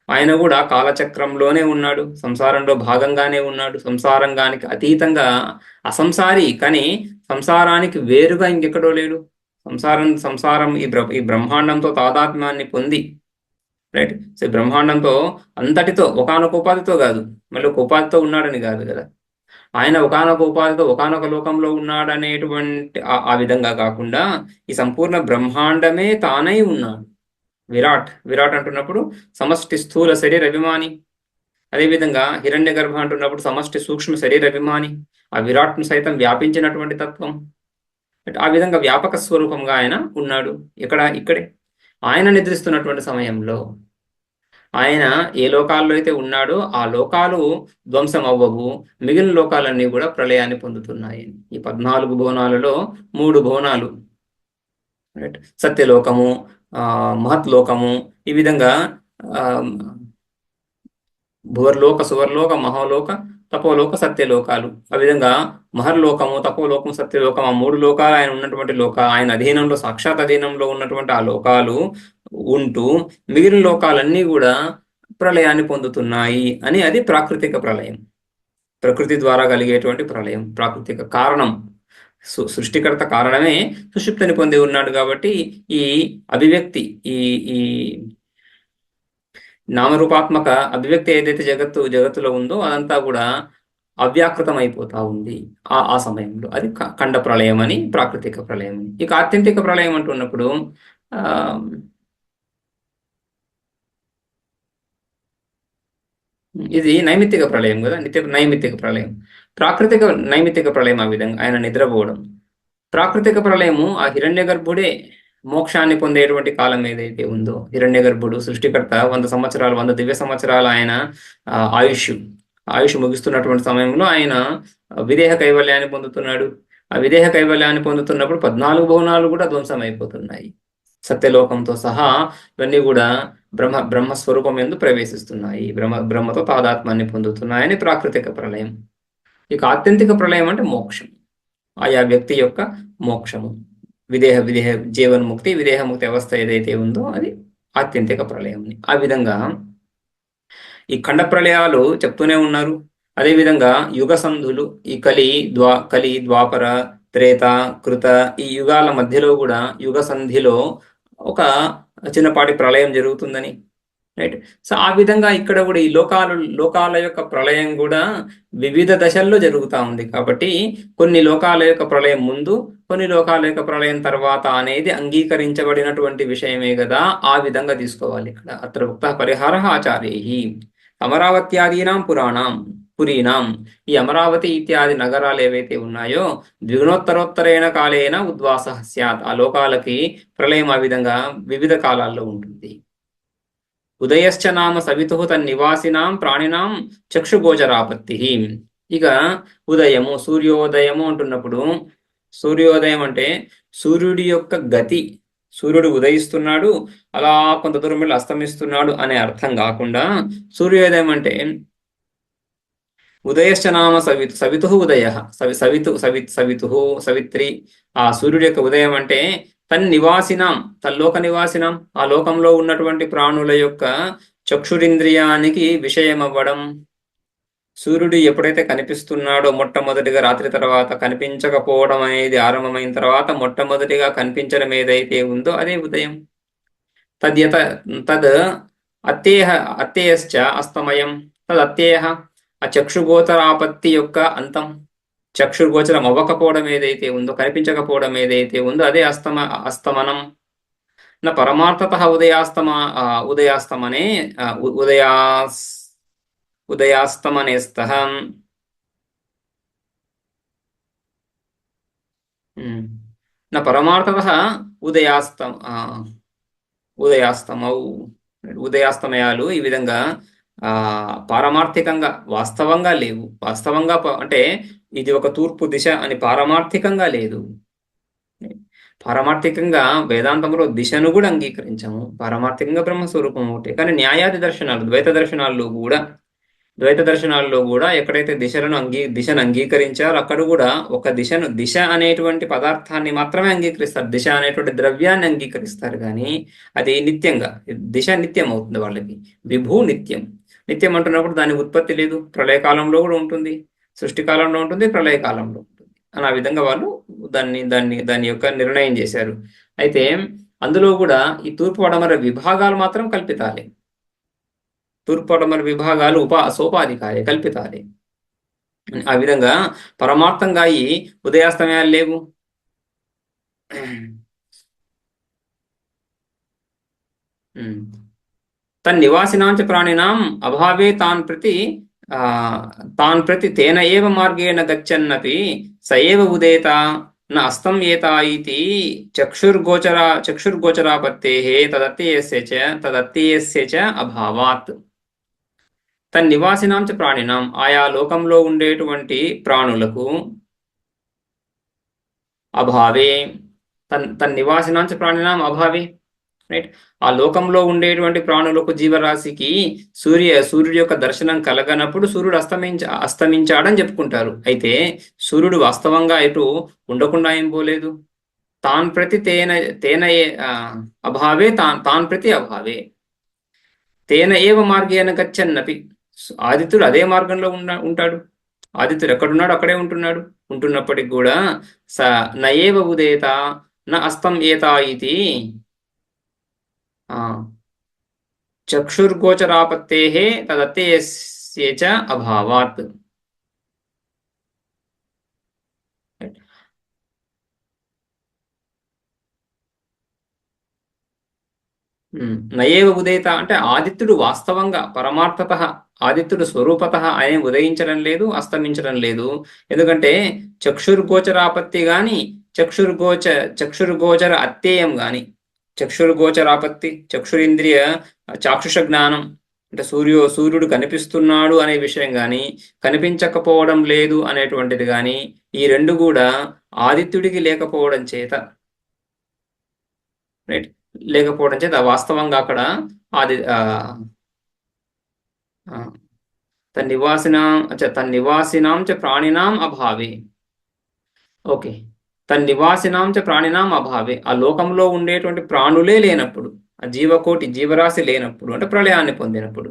ఆయన కూడా కాలచక్రంలోనే ఉన్నాడు, సంసారంలో భాగంగానే ఉన్నాడు, సంసారంగానికి అతీతంగా అసంసారి, కానీ సంసారానికి వేరుగా ఇంకెక్కడో లేడు. సంసారం ఈ బ్రహ్మాండంతో తాదాత్మ్యాన్ని పొంది, రైట్. సో బ్రహ్మాండంతో అంతటితో ఒకానొక ఉపాధితో కాదు, మళ్ళీ ఒక ఉపాధితో ఉన్నాడని కాదు కదా, ఆయన ఒకానొక ఉపాధితో ఒకానొక లోకంలో ఉన్నాడనేటువంటి ఆ విధంగా కాకుండా ఈ సంపూర్ణ బ్రహ్మాండమే తానై ఉన్నాడు. విరాట్ అంటున్నప్పుడు సమష్టి స్థూల శరీర అభిమాని, అదేవిధంగా హిరణ్య గర్భ అంటున్నప్పుడు సమష్టి సూక్ష్మ శరీర అభిమాని, ఆ విరాట్ను సైతం వ్యాపించినటువంటి తత్వం. ఆ విధంగా వ్యాపక స్వరూపంగా ఆయన ఉన్నాడు. ఇక్కడే ఆయన నిద్రిస్తున్నటువంటి సమయంలో ఆయన ఏ లోకాల్లో అయితే ఉన్నాడో ఆ లోకాలు ధ్వంసం అవ్వవు, మిగిలిన లోకాలన్నీ కూడా ప్రళయాన్ని పొందుతున్నాయి. ఈ 14 భువనాలలో 3 భువనాలు, రైట్, సత్యలోకము, మహత్లోకము, ఈ విధంగా భువర్లోక, సువర్లోక, మహోలోక, తపోలోక సత్యలోకాలు. ఆ విధంగా మహర్లోకము, తపోలోకము, సత్యలోకం, ఆ 3 లోకాలు ఆయన ఉన్నటువంటి ఆయన అధీనంలో, సాక్షాత్ అధీనంలో ఉన్నటువంటి ఆ లోకాలు ఉంటూ మిగిలిన లోకాలన్నీ కూడా ప్రళయాన్ని పొందుతున్నాయి అని, అది ప్రాకృతిక ప్రళయం. ప్రకృతి ద్వారా కలిగేటువంటి ప్రళయం, ప్రాకృతిక కారణం. సృష్టికర్త కారణమే సుషుప్తిని పొంది ఉన్నాడు కాబట్టి ఈ అభివ్యక్తి, ఈ ఈ నామరూపాత్మక అభివ్యక్తి ఏదైతే జగత్తులో ఉందో అదంతా కూడా అవ్యాకృతం అయిపోతా ఉంది ఆ సమయంలో. అది ఖండ ప్రళయం అని, ప్రాకృతిక ప్రళయం అని. ఇక ఆత్యంతిక ప్రళయం అంటున్నప్పుడు ఇది నైమిత్తిక ప్రళయం కదా, నైమిత్తిక ప్రళయం. ప్రాకృతిక నైమిత్తిక ప్రళయం ఆ విధంగా ఆయన నిద్రపోవడం. ప్రాకృతిక ప్రళయము ఆ హిరణ్య గర్భుడే మోక్షాన్ని పొందేటువంటి కాలం ఏదైతే ఉందో, హిరణ్య గర్భుడు సృష్టికర్త 100 సంవత్సరాలు, 100 దివ్య సంవత్సరాలు ఆయన ఆయుష్ ముగిస్తున్నటువంటి సమయంలో ఆయన విదేహ కైవల్యాన్ని పొందుతున్నాడు. ఆ విదేహ కైవల్యాన్ని పొందుతున్నప్పుడు 14 భువనాలు కూడా ధ్వంసం అయిపోతున్నాయి. సత్యలోకంతో సహా ఇవన్నీ కూడా బ్రహ్మస్వరూపం ఎందు ప్రవేశిస్తున్నాయి, బ్రహ్మతో తాదాత్మ్యాన్ని పొందుతున్నాయని ప్రాకృతిక ప్రళయం. ఇక ఆత్యంతిక ప్రళయం అంటే మోక్షం, ఆయా వ్యక్తి యొక్క మోక్షము, విదేహ జీవన్ముక్తి, విదేహముక్తి అవస్థ ఏదైతే ఉందో అది ఆత్యంతిక ప్రళయం. ఆ విధంగా ఈ ఖండ ప్రళయాలు చెప్తూనే ఉన్నారు. అదేవిధంగా యుగ సంధులు, ఈ కలి, ద్వాపర, త్రేత, కృత, ఈ యుగాల మధ్యలో కూడా యుగ సంధిలో ఒక చిన్నపాటి ప్రళయం జరుగుతుందని, రైట్. సో ఆ విధంగా ఇక్కడ కూడా ఈ లోకాల యొక్క ప్రళయం కూడా వివిధ దశల్లో జరుగుతూ ఉంది. కాబట్టి కొన్ని లోకాల యొక్క ప్రళయం ముందు, కొన్ని లోకాల యొక్క ప్రళయం తర్వాత అనేది అంగీకరించబడినటువంటి విషయమే కదా. ఆ విధంగా తీసుకోవాలి ఇక్కడ. అత్ర ఉక్త పరిహార ఆచార్యై అమరావత్యాదీనాం పురీనాం, ఈ అమరావతి ఇత్యాది నగరాలు ఏవైతే ఉన్నాయో ద్విగుణోత్తరోత్తరైన కాలేన ఉద్వాస స్యాత్, ఆ లోకాలకి ప్రళయం ఆ విధంగా వివిధ కాలాల్లో ఉంటుంది. ఉదయశ్చ నామ సవితు తన్నివాసినాం ప్రాణినాం చక్షుగోచరాపత్తి. ఇక ఉదయము, సూర్యోదయము అంటున్నప్పుడు, సూర్యోదయం అంటే సూర్యుడి యొక్క గతి, సూర్యుడు ఉదయిస్తున్నాడు అలా కొంత దూరం వెళ్ళి అస్తమిస్తున్నాడు అనే అర్థం కాకుండా, సూర్యోదయం అంటే ఉదయశ్చ నామ సవితు ఉదయ, సవిత్రి, ఆ సూర్యుడి యొక్క ఉదయం అంటే తన్నివాసినాం, తల్లోక నివాసినాం, ఆ లోకంలో ఉన్నటువంటి ప్రాణుల యొక్క చక్షురింద్రియానికి విషయం అవ్వడం. సూర్యుడు ఎప్పుడైతే కనిపిస్తున్నాడో మొట్టమొదటిగా రాత్రి తర్వాత కనిపించకపోవడం అనేది ఆరంభమైన తర్వాత మొట్టమొదటిగా కనిపించడం ఏదైతే ఉందో అదే ఉదయం. తద్ అత్తేయశ్చ అస్తమయం, తద్ అత్తేయ, ఆ చక్షుగోచరాపత్తి యొక్క అంతం. చక్షుగోచరం అవ్వకపోవడం ఏదైతే ఉందో, కనిపించకపోవడం ఏదైతే ఉందో అదే అస్తమనం. నా పరమార్థత ఉదయాస్తమనే ఉదయాస్తమనేస్తః. నా పరమార్థత ఉదయాస్తమయాలు ఈ విధంగా పారమార్థికంగా వాస్తవంగా లేవు. వాస్తవంగా అంటే ఇది ఒక తూర్పు దిశ అని పారమార్థికంగా లేదు. పారమార్థికంగా వేదాంతంలో దిశను కూడా అంగీకరించాము, పారమార్థికంగా బ్రహ్మస్వరూపం ఒకటి. కానీ న్యాయాది దర్శనాలు, ద్వైత దర్శనాల్లో కూడా ఎక్కడైతే దిశను అంగీకరించారో అక్కడ కూడా ఒక దిశ అనేటువంటి పదార్థాన్ని మాత్రమే అంగీకరిస్తారు, దిశ అనేటువంటి ద్రవ్యాన్ని అంగీకరిస్తారు. కానీ అది నిత్యంగా, దిశ నిత్యం అవుతుంది వాళ్ళకి. విభూ నిత్యం అంటున్నప్పుడు దాని ఉత్పత్తి లేదు, ప్రళయకాలంలో కూడా ఉంటుంది, సృష్టి కాలంలో ఉంటుంది, ప్రళయకాలంలో ఉంటుంది అని ఆ విధంగా వాళ్ళు దాని యొక్క నిర్ణయం చేశారు. అయితే అందులో కూడా ఈ తూర్పు పడమర విభాగాలు మాత్రం కల్పితాలే. తూర్పు పడమర విభాగాలు సోపాధికారే, కల్పితాలే. ఆ విధంగా పరమార్థంగా ఈ ఉదయాస్తమయాలు లేవు. తన్నివాసినాంచ ప్రాణినాం అభావే తాన్ ప్రతి తేన ఏవ మార్గేణ గచ్చన్నపి స ఏవ ఉదేత న అస్తం ఏత ఇతి చక్షుర్గోచరాపత్తేః తదత్యేయస్య చ అభావాత్. తన్నివాసినాంచ ప్రాణినాం, ఆయా లోకంలో ఉండేటువంటి ప్రాణులకు అభావే, తన్నివాసినాంచ ప్రాణినాం అభావే, రైట్. ఆ లోకంలో ఉండేటువంటి ప్రాణులకు జీవరాశికి సూర్యుడి యొక్క దర్శనం కలగనప్పుడు సూర్యుడు అస్తమించాడని చెప్పుకుంటారు. అయితే సూర్యుడు వాస్తవంగా ఎటు ఉండకుండా ఏం పోలేదు. తాన్ ప్రతి తేన తేన అభావే తాన్ ప్రతి అభావే తేన ఏవ మార్గేన గచ్చన్నపి. ఆదిత్యుడు అదే మార్గంలో ఉంటాడు. ఆదిత్యుడు ఎక్కడున్నాడు అక్కడే ఉంటున్నప్పటికి కూడా స నయేవ ఉదేత నా అస్తం ఏత ఇది చక్షుర్గోచరాపత్తే తదత్యస్య చ అభావాత్. నయేవ ఉదయత అంటే ఆదిత్యుడు వాస్తవంగా పరమార్థత, ఆదిత్యుడు స్వరూపత ఆయన ఉదయించడం లేదు, అస్తమించడం లేదు. ఎందుకంటే చక్షుర్గోచరాపత్తి గాని చక్షుర్గోచర అత్యయం గాని, చక్షుర్గోచరాపత్తి చక్షురింద్రియ చాక్షుష జ్ఞానం అంటే సూర్యుడు కనిపిస్తున్నాడు అనే విషయం కానీ కనిపించకపోవడం లేదు అనేటువంటిది కానీ ఈ రెండు కూడా ఆదిత్యుడికి లేకపోవడం చేత, రైట్, లేకపోవడం చేత వాస్తవంగా అక్కడ ఆది తన్నివాసినాం చ ప్రాణినాం అభావే. ఓకే, తన్నివాసినాం చ ప్రాణినాం అభావే. ఆ లోకంలో ఉండేటువంటి ప్రాణులే లేనప్పుడు, ఆ జీవకోటి జీవరాశి లేనప్పుడు అంటే ప్రళయాన్ని పొందినప్పుడు.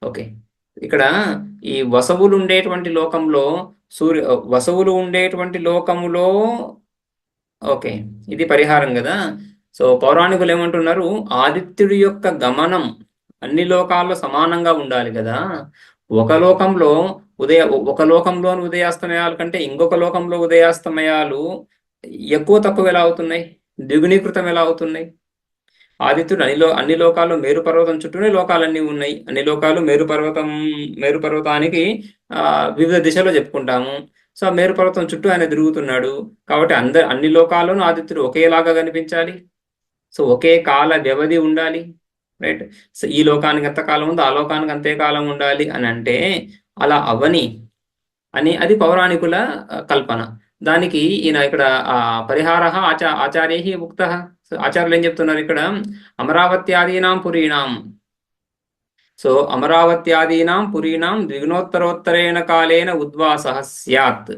ఓకే, ఇక్కడ ఈ వసవులు ఉండేటువంటి లోకంలో వసవులు ఉండేటువంటి లోకములో, ఓకే, ఇది పరిహారం కదా. సో పౌరాణికులు ఏమంటున్నారు, ఆదిత్యుడి యొక్క గమనం అన్ని లోకాల్లో సమానంగా ఉండాలి కదా. ఒక లోకంలో ఒక లోకంలోని ఉదయాస్తమయాల కంటే ఇంకొక లోకంలో ఉదయాస్తమయాలు ఎక్కువ తక్కువ ఎలా అవుతున్నాయి, ద్విగుణీకృతం ఎలా అవుతున్నాయి? ఆదిత్యుడు అన్ని లోకాల్లో మేరు పర్వతం చుట్టూనే లోకాలన్నీ ఉన్నాయి. అన్ని లోకాలు మేరు పర్వతానికి వివిధ దిశలో చెప్పుకుంటాము. సో మేరు పర్వతం చుట్టూ ఆయన తిరుగుతున్నాడు కాబట్టి అన్ని లోకాల్లోనూ ఆదిత్యుడు ఒకేలాగా కనిపించాలి. సో ఒకే కాల వ్యవధి ఉండాలి, రైట్. సో ఈ లోకానికి ఎంత కాలం ఉందో ఆ లోకానికి అంతే కాలం ఉండాలి అని అంటే అలా అవని అని అది పౌరాణికుల కల్పన. దానికి ఈయన ఇక్కడ పరిహార ఆచార్య ఉక్త. ఆచార్యులు ఏం చెప్తున్నారు ఇక్కడ, అమరావత్యాదీనాం పురీణాం. సో అమరావత్యాదీనాం పురీణాం ద్విగుణోత్తరోత్తరేణ కాలేన ఉద్వాస స్యాత్.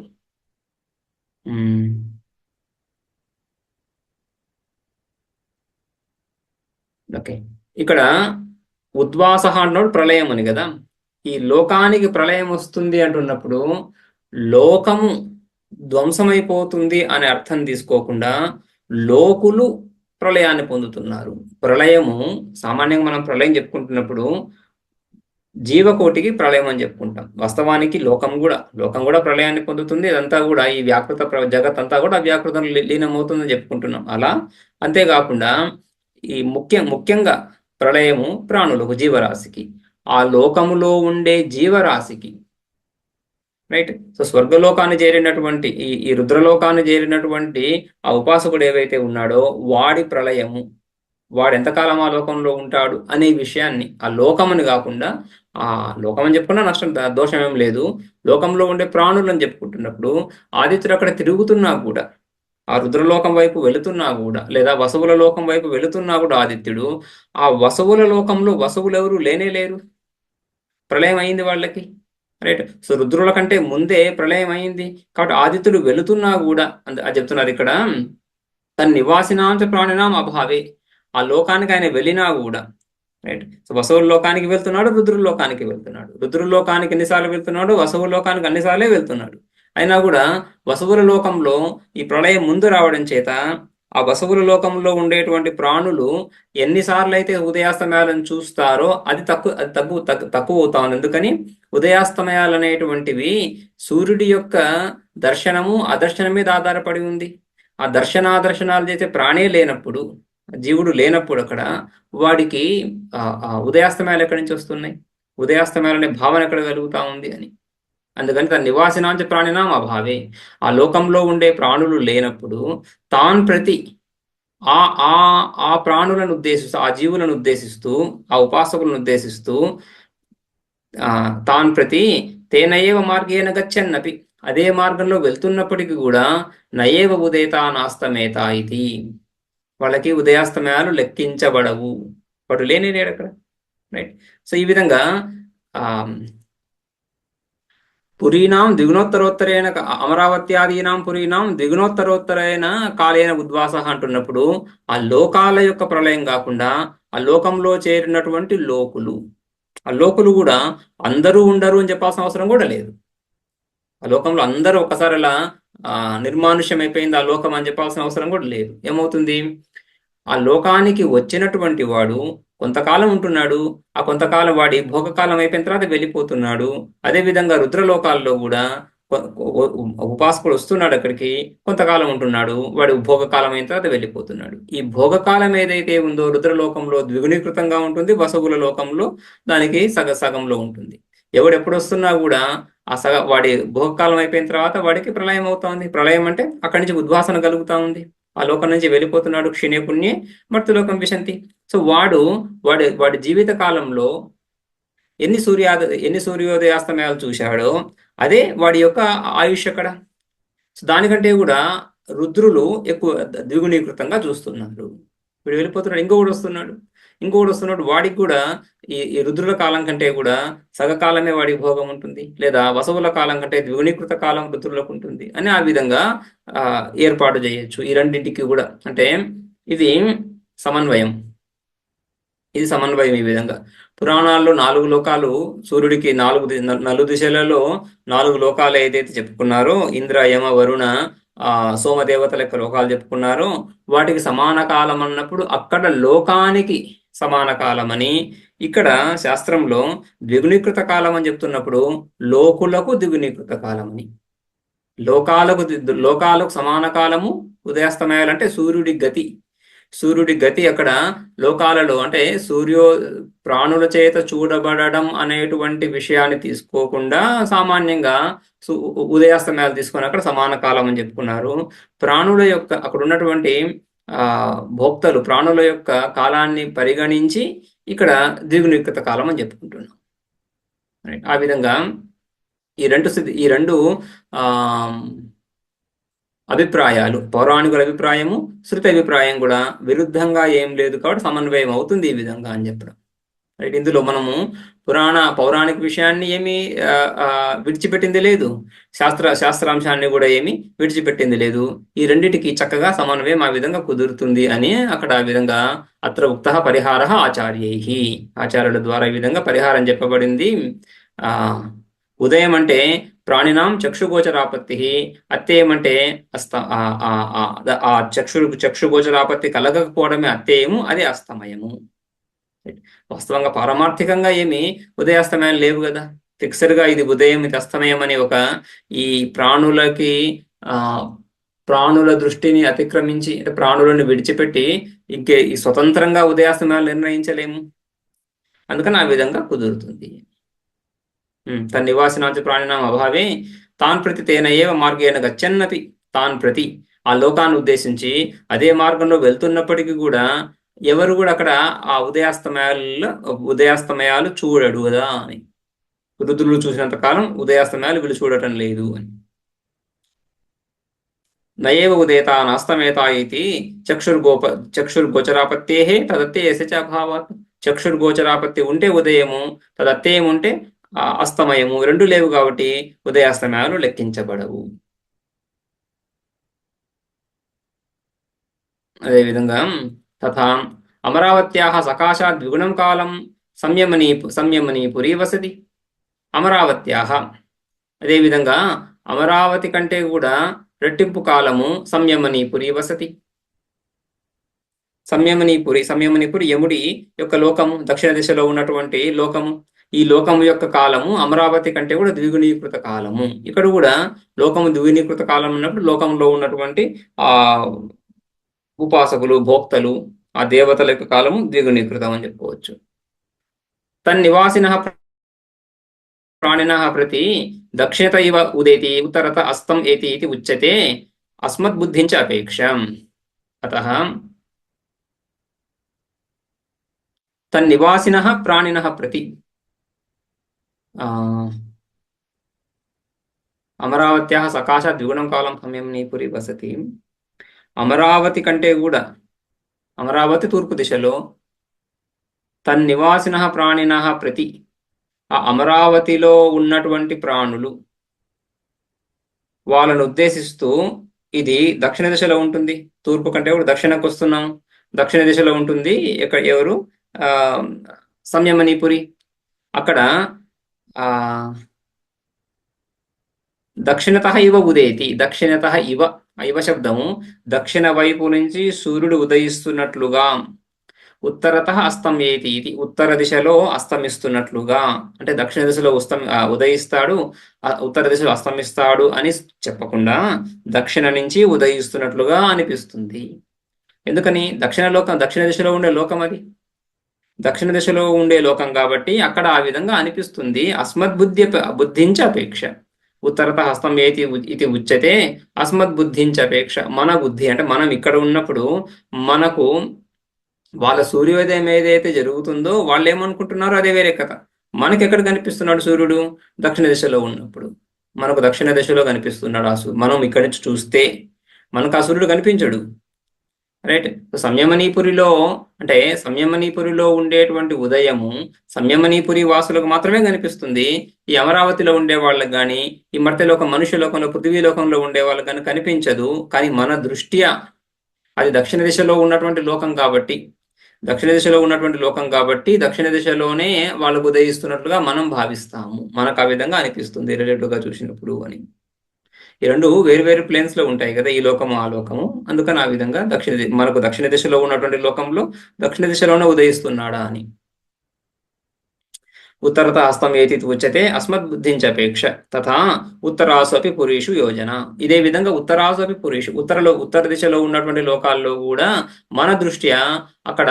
ఓకే, ఇక్కడ ఉద్వాస అన్నాడు ప్రళయం అని కదా. ఈ లోకానికి ప్రళయం వస్తుంది అంటున్నప్పుడు లోకము ధ్వంసమైపోతుంది అనే అర్థం తీసుకోకుండా లోకులు ప్రళయాన్ని పొందుతున్నారు. ప్రళయము సామాన్యంగా మనం ప్రళయం చెప్పుకుంటున్నప్పుడు జీవకోటికి ప్రళయం అని చెప్పుకుంటాం. వాస్తవానికి లోకం కూడా ప్రళయాన్ని పొందుతుంది. ఇదంతా కూడా ఈ వ్యాకృత జగత్ అంతా కూడా అవ్యాకృతం లీనమవుతుందని చెప్పుకుంటున్నాం. అలా అంతేకాకుండా ఈ ముఖ్యంగా ప్రళయము ప్రాణులకు జీవరాశికి, ఆ లోకములో ఉండే జీవరాశికి, రైట్. సో స్వర్గలోకాన్ని చేరినటువంటి ఈ రుద్రలోకాన్ని చేరినటువంటి ఆ ఉపాసకుడు ఏవైతే ఉన్నాడో వాడి ప్రళయము, వాడు ఎంతకాలం ఆ లోకంలో ఉంటాడు అనే విషయాన్ని, ఆ లోకమని కాకుండా ఆ లోకం అని చెప్పుకున్నా నష్టం దోషం ఏం లేదు. లోకంలో ఉండే ప్రాణులను చెప్పుకుంటున్నప్పుడు ఆదిత్యుడు అక్కడ తిరుగుతున్నా కూడా, ఆ రుద్రలోకం వైపు వెళుతున్నా కూడా, లేదా వసవుల లోకం వైపు వెళుతున్నా కూడా ఆదిత్యుడు ఆ వసవుల లోకంలో వసవులు ఎవరు లేనే లేరు. ప్రళయం అయింది వాళ్ళకి, రైట్. సో రుద్రుల కంటే ముందే ప్రళయం అయింది కాబట్టి ఆదిత్యుడు వెళుతున్నా కూడా అది చెప్తున్నారు ఇక్కడ, తన నివాసినాంచ ప్రాణినాం అభావే. ఆ లోకానికి ఆయన వెళ్ళినా కూడా, రైట్. సో వసవుల లోకానికి వెళ్తున్నాడు, రుద్రుల లోకానికి వెళ్తున్నాడు. రుద్రుల లోకానికి ఎన్నిసార్లు వెళ్తున్నాడు, వసవుల లోకానికి అన్నిసార్లే వెళ్తున్నాడు. అయినా కూడా వసవుల లోకంలో ఈ ప్రళయం ముందు రావడం చేత ఆ వసవుల లోకంలో ఉండేటువంటి ప్రాణులు ఎన్నిసార్లు అయితే ఉదయాస్తమయాలను చూస్తారో అది తక్కువ అవుతా ఉంది. ఎందుకని ఉదయాస్తమయాలు అనేటువంటివి సూర్యుడి యొక్క దర్శనము అదర్శనం మీద ఆధారపడి ఉంది. ఆ దర్శనాదర్శనాలు చేసే ప్రాణే లేనప్పుడు, జీవుడు లేనప్పుడు అక్కడ వాడికి ఉదయాస్తమయాలు ఎక్కడి నుంచి వస్తున్నాయి, ఉదయాస్తమయాలు అనే భావన ఎక్కడ కలుగుతా ఉంది అని. అందుకని తన నివాసినాంచ ప్రాణినాం అభావే. ఆ లోకంలో ఉండే ప్రాణులు లేనప్పుడు తాన్ ప్రతి ఆ ప్రాణులను ఉద్దేశిస్తూ, ఆ జీవులను ఉద్దేశిస్తూ, ఆ ఉపాసకులను ఉద్దేశిస్తూ తాన్ ప్రతి తేనయేవ మార్గేన గచ్చన్నపి, అదే మార్గంలో వెళ్తున్నప్పటికీ కూడా నయేవ ఉదేత నాస్తమేత ఇది. వాళ్ళకి ఉదయాస్తమయాలు లెక్కించబడవు. వాడు లేనే లేడు అక్కడ. రైట్. సో ఈ విధంగా పురీనాం ద్విగుణోత్తరోత్తరైన అమరావత్యాదీనాం పురీనాం ద్విగుణోత్తరోత్తరైన కాలేన ఉద్వాస అంటున్నప్పుడు ఆ లోకాల యొక్క ప్రళయం కాకుండా ఆ లోకంలో చేరినటువంటి లోకులు, ఆ లోకులు కూడా అందరూ ఉండరు అని చెప్పాల్సిన అవసరం కూడా లేదు. ఆ లోకంలో అందరూ ఒకసారి అలా నిర్మానుష్యం అయిపోయింది ఆ లోకం అని చెప్పాల్సిన అవసరం కూడా లేదు. ఏమవుతుంది, ఆ లోకానికి వచ్చినటువంటి వాడు కొంతకాలం ఉంటున్నాడు, ఆ కొంతకాలం వాడి భోగకాలం అయిపోయిన తర్వాత వెళ్ళిపోతున్నాడు. అదేవిధంగా రుద్రలోకాల్లో కూడా ఉపాసకుడు వస్తున్నాడు అక్కడికి, కొంతకాలం ఉంటున్నాడు, వాడి భోగకాలం అయిన తర్వాత వెళ్ళిపోతున్నాడు. ఈ భోగకాలం ఏదైతే ఉందో రుద్రలోకంలో ద్విగుణీకృతంగా ఉంటుంది, వసవుల లోకంలో దానికి సగంలో ఉంటుంది. ఎవడు వస్తున్నా కూడా ఆ వాడి భోగకాలం అయిపోయిన తర్వాత వాడికి ప్రళయం అవుతా ఉంది. ప్రళయం అంటే అక్కడి నుంచి ఉద్వాసన కలుగుతా ఉంది, ఆ లోకం నుంచి వెళ్ళిపోతున్నాడు. క్షీణే పుణ్యే మర్తులోకం విశంతి. సో వాడి జీవిత కాలంలో ఎన్ని సూర్యోదయాస్తమయాలు చూశాడో అదే వాడి యొక్క ఆయుష్ అక్కడ. సో దానికంటే కూడా రుద్రులు ఎక్కువ ద్విగుణీకృతంగా చూస్తున్నారు. వీడు వెళ్ళిపోతున్నాడు, ఇంకొకడు వస్తున్నాడు, వాడికి కూడా ఈ రుద్రుల కాలం కంటే కూడా సగకాలమే వాడికి భోగం ఉంటుంది, లేదా వసవుల కాలం కంటే ద్విగుణీకృత కాలం రుద్రులకు ఉంటుంది అని ఆ విధంగా ఏర్పాటు చేయొచ్చు ఈ రెండింటికి కూడా. అంటే ఇది సమన్వయం. ఈ విధంగా పురాణాల్లో 4 లోకాలు, సూర్యుడికి నలుదిశలలో 4 లోకాలు ఏదైతే చెప్పుకున్నారో, ఇంద్ర యమ వరుణ సోమదేవతల యొక్క లోకాలు చెప్పుకున్నారో, వాటికి సమాన కాలం అన్నప్పుడు అక్కడ లోకానికి సమాన కాలమని, ఇక్కడ శాస్త్రంలో ద్విగుణీకృత కాలం అని చెప్తున్నప్పుడు లోకులకు ద్విగుణీకృత కాలమని. లోకాలకు సమాన కాలము ఉదయాస్తమయాలంటే సూర్యుడి గతి అక్కడ లోకాలలో, అంటే ప్రాణుల చేత చూడబడడం అనేటువంటి విషయాన్ని తీసుకోకుండా సామాన్యంగా ఉదయాస్తమయాలు తీసుకొని అక్కడ సమాన కాలం అని చెప్పుకున్నారు. ప్రాణుల యొక్క అక్కడ ఉన్నటువంటి భోక్తలు ప్రాణుల యొక్క కాలాన్ని పరిగణించి ఇక్కడ ద్విగుణీకృత కాలం అని చెప్పుకుంటున్నాం. ఆ విధంగా ఈ రెండు అభిప్రాయాలు, పౌరాణికుల అభిప్రాయము, శృతి అభిప్రాయం కూడా విరుద్ధంగా ఏం లేదు కాబట్టి సమన్వయం అవుతుంది ఈ విధంగా అని చెప్పడం. రైట్. ఇందులో మనము పౌరాణిక విషయాన్ని ఏమి విడిచిపెట్టింది లేదు, శాస్త్రాంశాన్ని కూడా ఏమి విడిచిపెట్టింది లేదు. ఈ రెండిటికి చక్కగా సమన్వయం ఆ విధంగా కుదురుతుంది అని అక్కడ ఆ విధంగా అత్ర ఉక్త పరిహార ఆచార్యుల ద్వారా ఈ విధంగా పరిహారం చెప్పబడింది. ఉదయం అంటే ప్రాణినాం చక్షుగోచరాపత్తి, అత్తేయమంటే ఆ చక్షుగోచరాపత్తి కలగకపోవడమే అత్తేయము, అది అస్తమయము. వాస్తవంగా పారమార్థికంగా ఏమి ఉదయాస్తమయం లేవు కదా, ఫిక్స్డ్గా ఇది ఉదయం ఇది అస్తమయం అని ఒక ఈ ప్రాణుల దృష్టిని అతిక్రమించి, అంటే ప్రాణులను విడిచిపెట్టి ఇంకే ఈ స్వతంత్రంగా ఉదయాస్తమయాలు నిర్ణయించలేము. అందుకని ఆ విధంగా కుదురుతుంది. తన్నివాసినాంచ ప్రాణినాం అభావే తాన్ ప్రతి తేన ఏవ మార్గేణ గచ్చన్నపి, తాన్ ప్రతి ఆ లోకాన్ని ఉద్దేశించి అదే మార్గంలో వెళ్తున్నప్పటికీ కూడా ఎవరు కూడా అక్కడ ఆ ఉదయాస్తమయాలు చూడడు కదా అని. రుద్రులు చూసినంత కాలం ఉదయాస్తమయాలు వీళ్ళు చూడటం లేదు అని. నయేవ ఉదేత నాస్తమేత ఇది చక్షుర్గోచరాపత్తే తదత్తేయస్య చ అభావాత్. చక్షుర్గోచరాపత్తి ఉంటే ఉదయము, తదత్తేయం ఉంటే అస్తమయము, రెండు లేవు కాబట్టి ఉదయాస్తమయాలు లెక్కించబడవు. అదేవిధంగా తథా అమరావత్యాః సకాశాత్ ద్విగుణం కాలం సంయమనీ పురీ వసతి. అమరావత్యాః అదేవిధంగా అమరావతి కంటే కూడా రెట్టింపు కాలము సంయమనీపురి వసతి. సంయమనీపురి యముడి యొక్క లోకము, దక్షిణ దిశలో ఉన్నటువంటి లోకము. ఈ లోకము యొక్క కాలము అమరావతి కంటే కూడా ద్విగుణీకృత కాలము. ఇక్కడ కూడా లోకము ద్విగుణీకృత కాలం ఉన్నప్పుడు లోకంలో ఉన్నటువంటి ఉపాసకులు, భోక్తలు, ఆ దేవతల యొక్క కాలము ద్విగుణీకృతం అని చెప్పుకోవచ్చు. తన్నివాసినః ప్రాణినః ప్రతి దక్షిణత ఇవ ఉదేతి ఉత్తరత అస్తం ఏతి ఇది ఉచ్యతే అస్మద్బుద్ధించ అపేక్షం. అతః తన్నివాసినః ప్రాణినః ప్రతి అమరావత్యాః సకాశాత్ ద్విగుణం కాలం సంయమనీపురి వసతి. అమరావతి కంటే కూడా అమరావతి తూర్పు దిశలో తన్నివాసిన ప్రాణిన ప్రతి, ఆ అమరావతిలో ఉన్నటువంటి ప్రాణులు వాళ్ళను ఉద్దేశిస్తూ ఇది దక్షిణ దిశలో ఉంటుంది. తూర్పు కంటే కూడా దక్షిణకు వస్తున్నాం. దక్షిణ దిశలో ఉంటుంది. ఇక్కడ ఎవరు? సంయమనీపురి. అక్కడ ఆ దక్షిణత ఇవ ఉదేతి. దక్షిణత ఇవ, ఇవ శబ్దము దక్షిణ వైపు నుంచి సూర్యుడు ఉదయిస్తున్నట్లుగా. ఉత్తరత అస్తమయేతి ఇది, ఉత్తర దిశలో అస్తమిస్తున్నట్లుగా. అంటే దక్షిణ దిశలో ఉదయిస్తాడు, ఉత్తర దిశలో అస్తమిస్తాడు అని చెప్పకుండా దక్షిణ నుంచి ఉదయిస్తున్నట్లుగా అనిపిస్తుంది. ఎందుకని? దక్షిణ దిశలో ఉండే లోకం అది. దక్షిణ దిశలో ఉండే లోకం కాబట్టి అక్కడ ఆ విధంగా అనిపిస్తుంది. బుద్ధించ అపేక్ష. ఉత్తరత హస్తం ఏతి ఇది ఉచ్యతే అస్మద్బుద్ధించ అపేక్ష. మన బుద్ధి అంటే మనం ఇక్కడ ఉన్నప్పుడు మనకు వాళ్ళ సూర్యోదయం ఏదైతే జరుగుతుందో వాళ్ళు ఏమనుకుంటున్నారో అదే వేరే కథ. మనకి ఎక్కడ కనిపిస్తున్నాడు సూర్యుడు? దక్షిణ దిశలో ఉన్నప్పుడు మనకు దక్షిణ దిశలో కనిపిస్తున్నాడు ఆ మనం ఇక్కడి నుంచి చూస్తే మనకు ఆ సూర్యుడు కనిపించడు. రైట్. సంయమనీపురిలో అంటే సంయమనీపురిలో ఉండేటువంటి ఉదయము సంయమనీపురి వాసులకు మాత్రమే కనిపిస్తుంది. ఈ అమరావతిలో ఉండే వాళ్ళకి కానీ, ఈ మర్త్యలోకం మనుష్యలోకంలో పృథ్వీలోకంలో ఉండే వాళ్ళకి కానీ కనిపించదు. కానీ మన దృష్ట్యా అది దక్షిణ దిశలో ఉన్నటువంటి లోకం కాబట్టి, దక్షిణ దిశలోనే వాళ్ళకు ఉదయిస్తున్నట్లుగా మనం భావిస్తాము. మనకు ఆ విధంగా అనిపిస్తుంది రిలేటివ్గా చూసినప్పుడు అని. ఈ రెండు వేరు వేరు ప్లేన్స్ లో ఉంటాయి కదా, ఈ లోకము ఆ లోకము. అందుకని ఆ విధంగా మనకు దక్షిణ దిశలో ఉన్నటువంటి లోకంలో దక్షిణ దిశలోనే ఉదయిస్తున్నాడా అని. ఉత్తరత హస్తం ఏతి ఉచ్యతే అస్మద్బుద్ధించపేక్ష తథా ఉత్తరాసు అపి పురీషు యోజన. ఇదే విధంగా ఉత్తరాసు అపి పురీషు, ఉత్తర దిశలో ఉన్నటువంటి లోకాల్లో కూడా మన దృష్ట్యా అక్కడ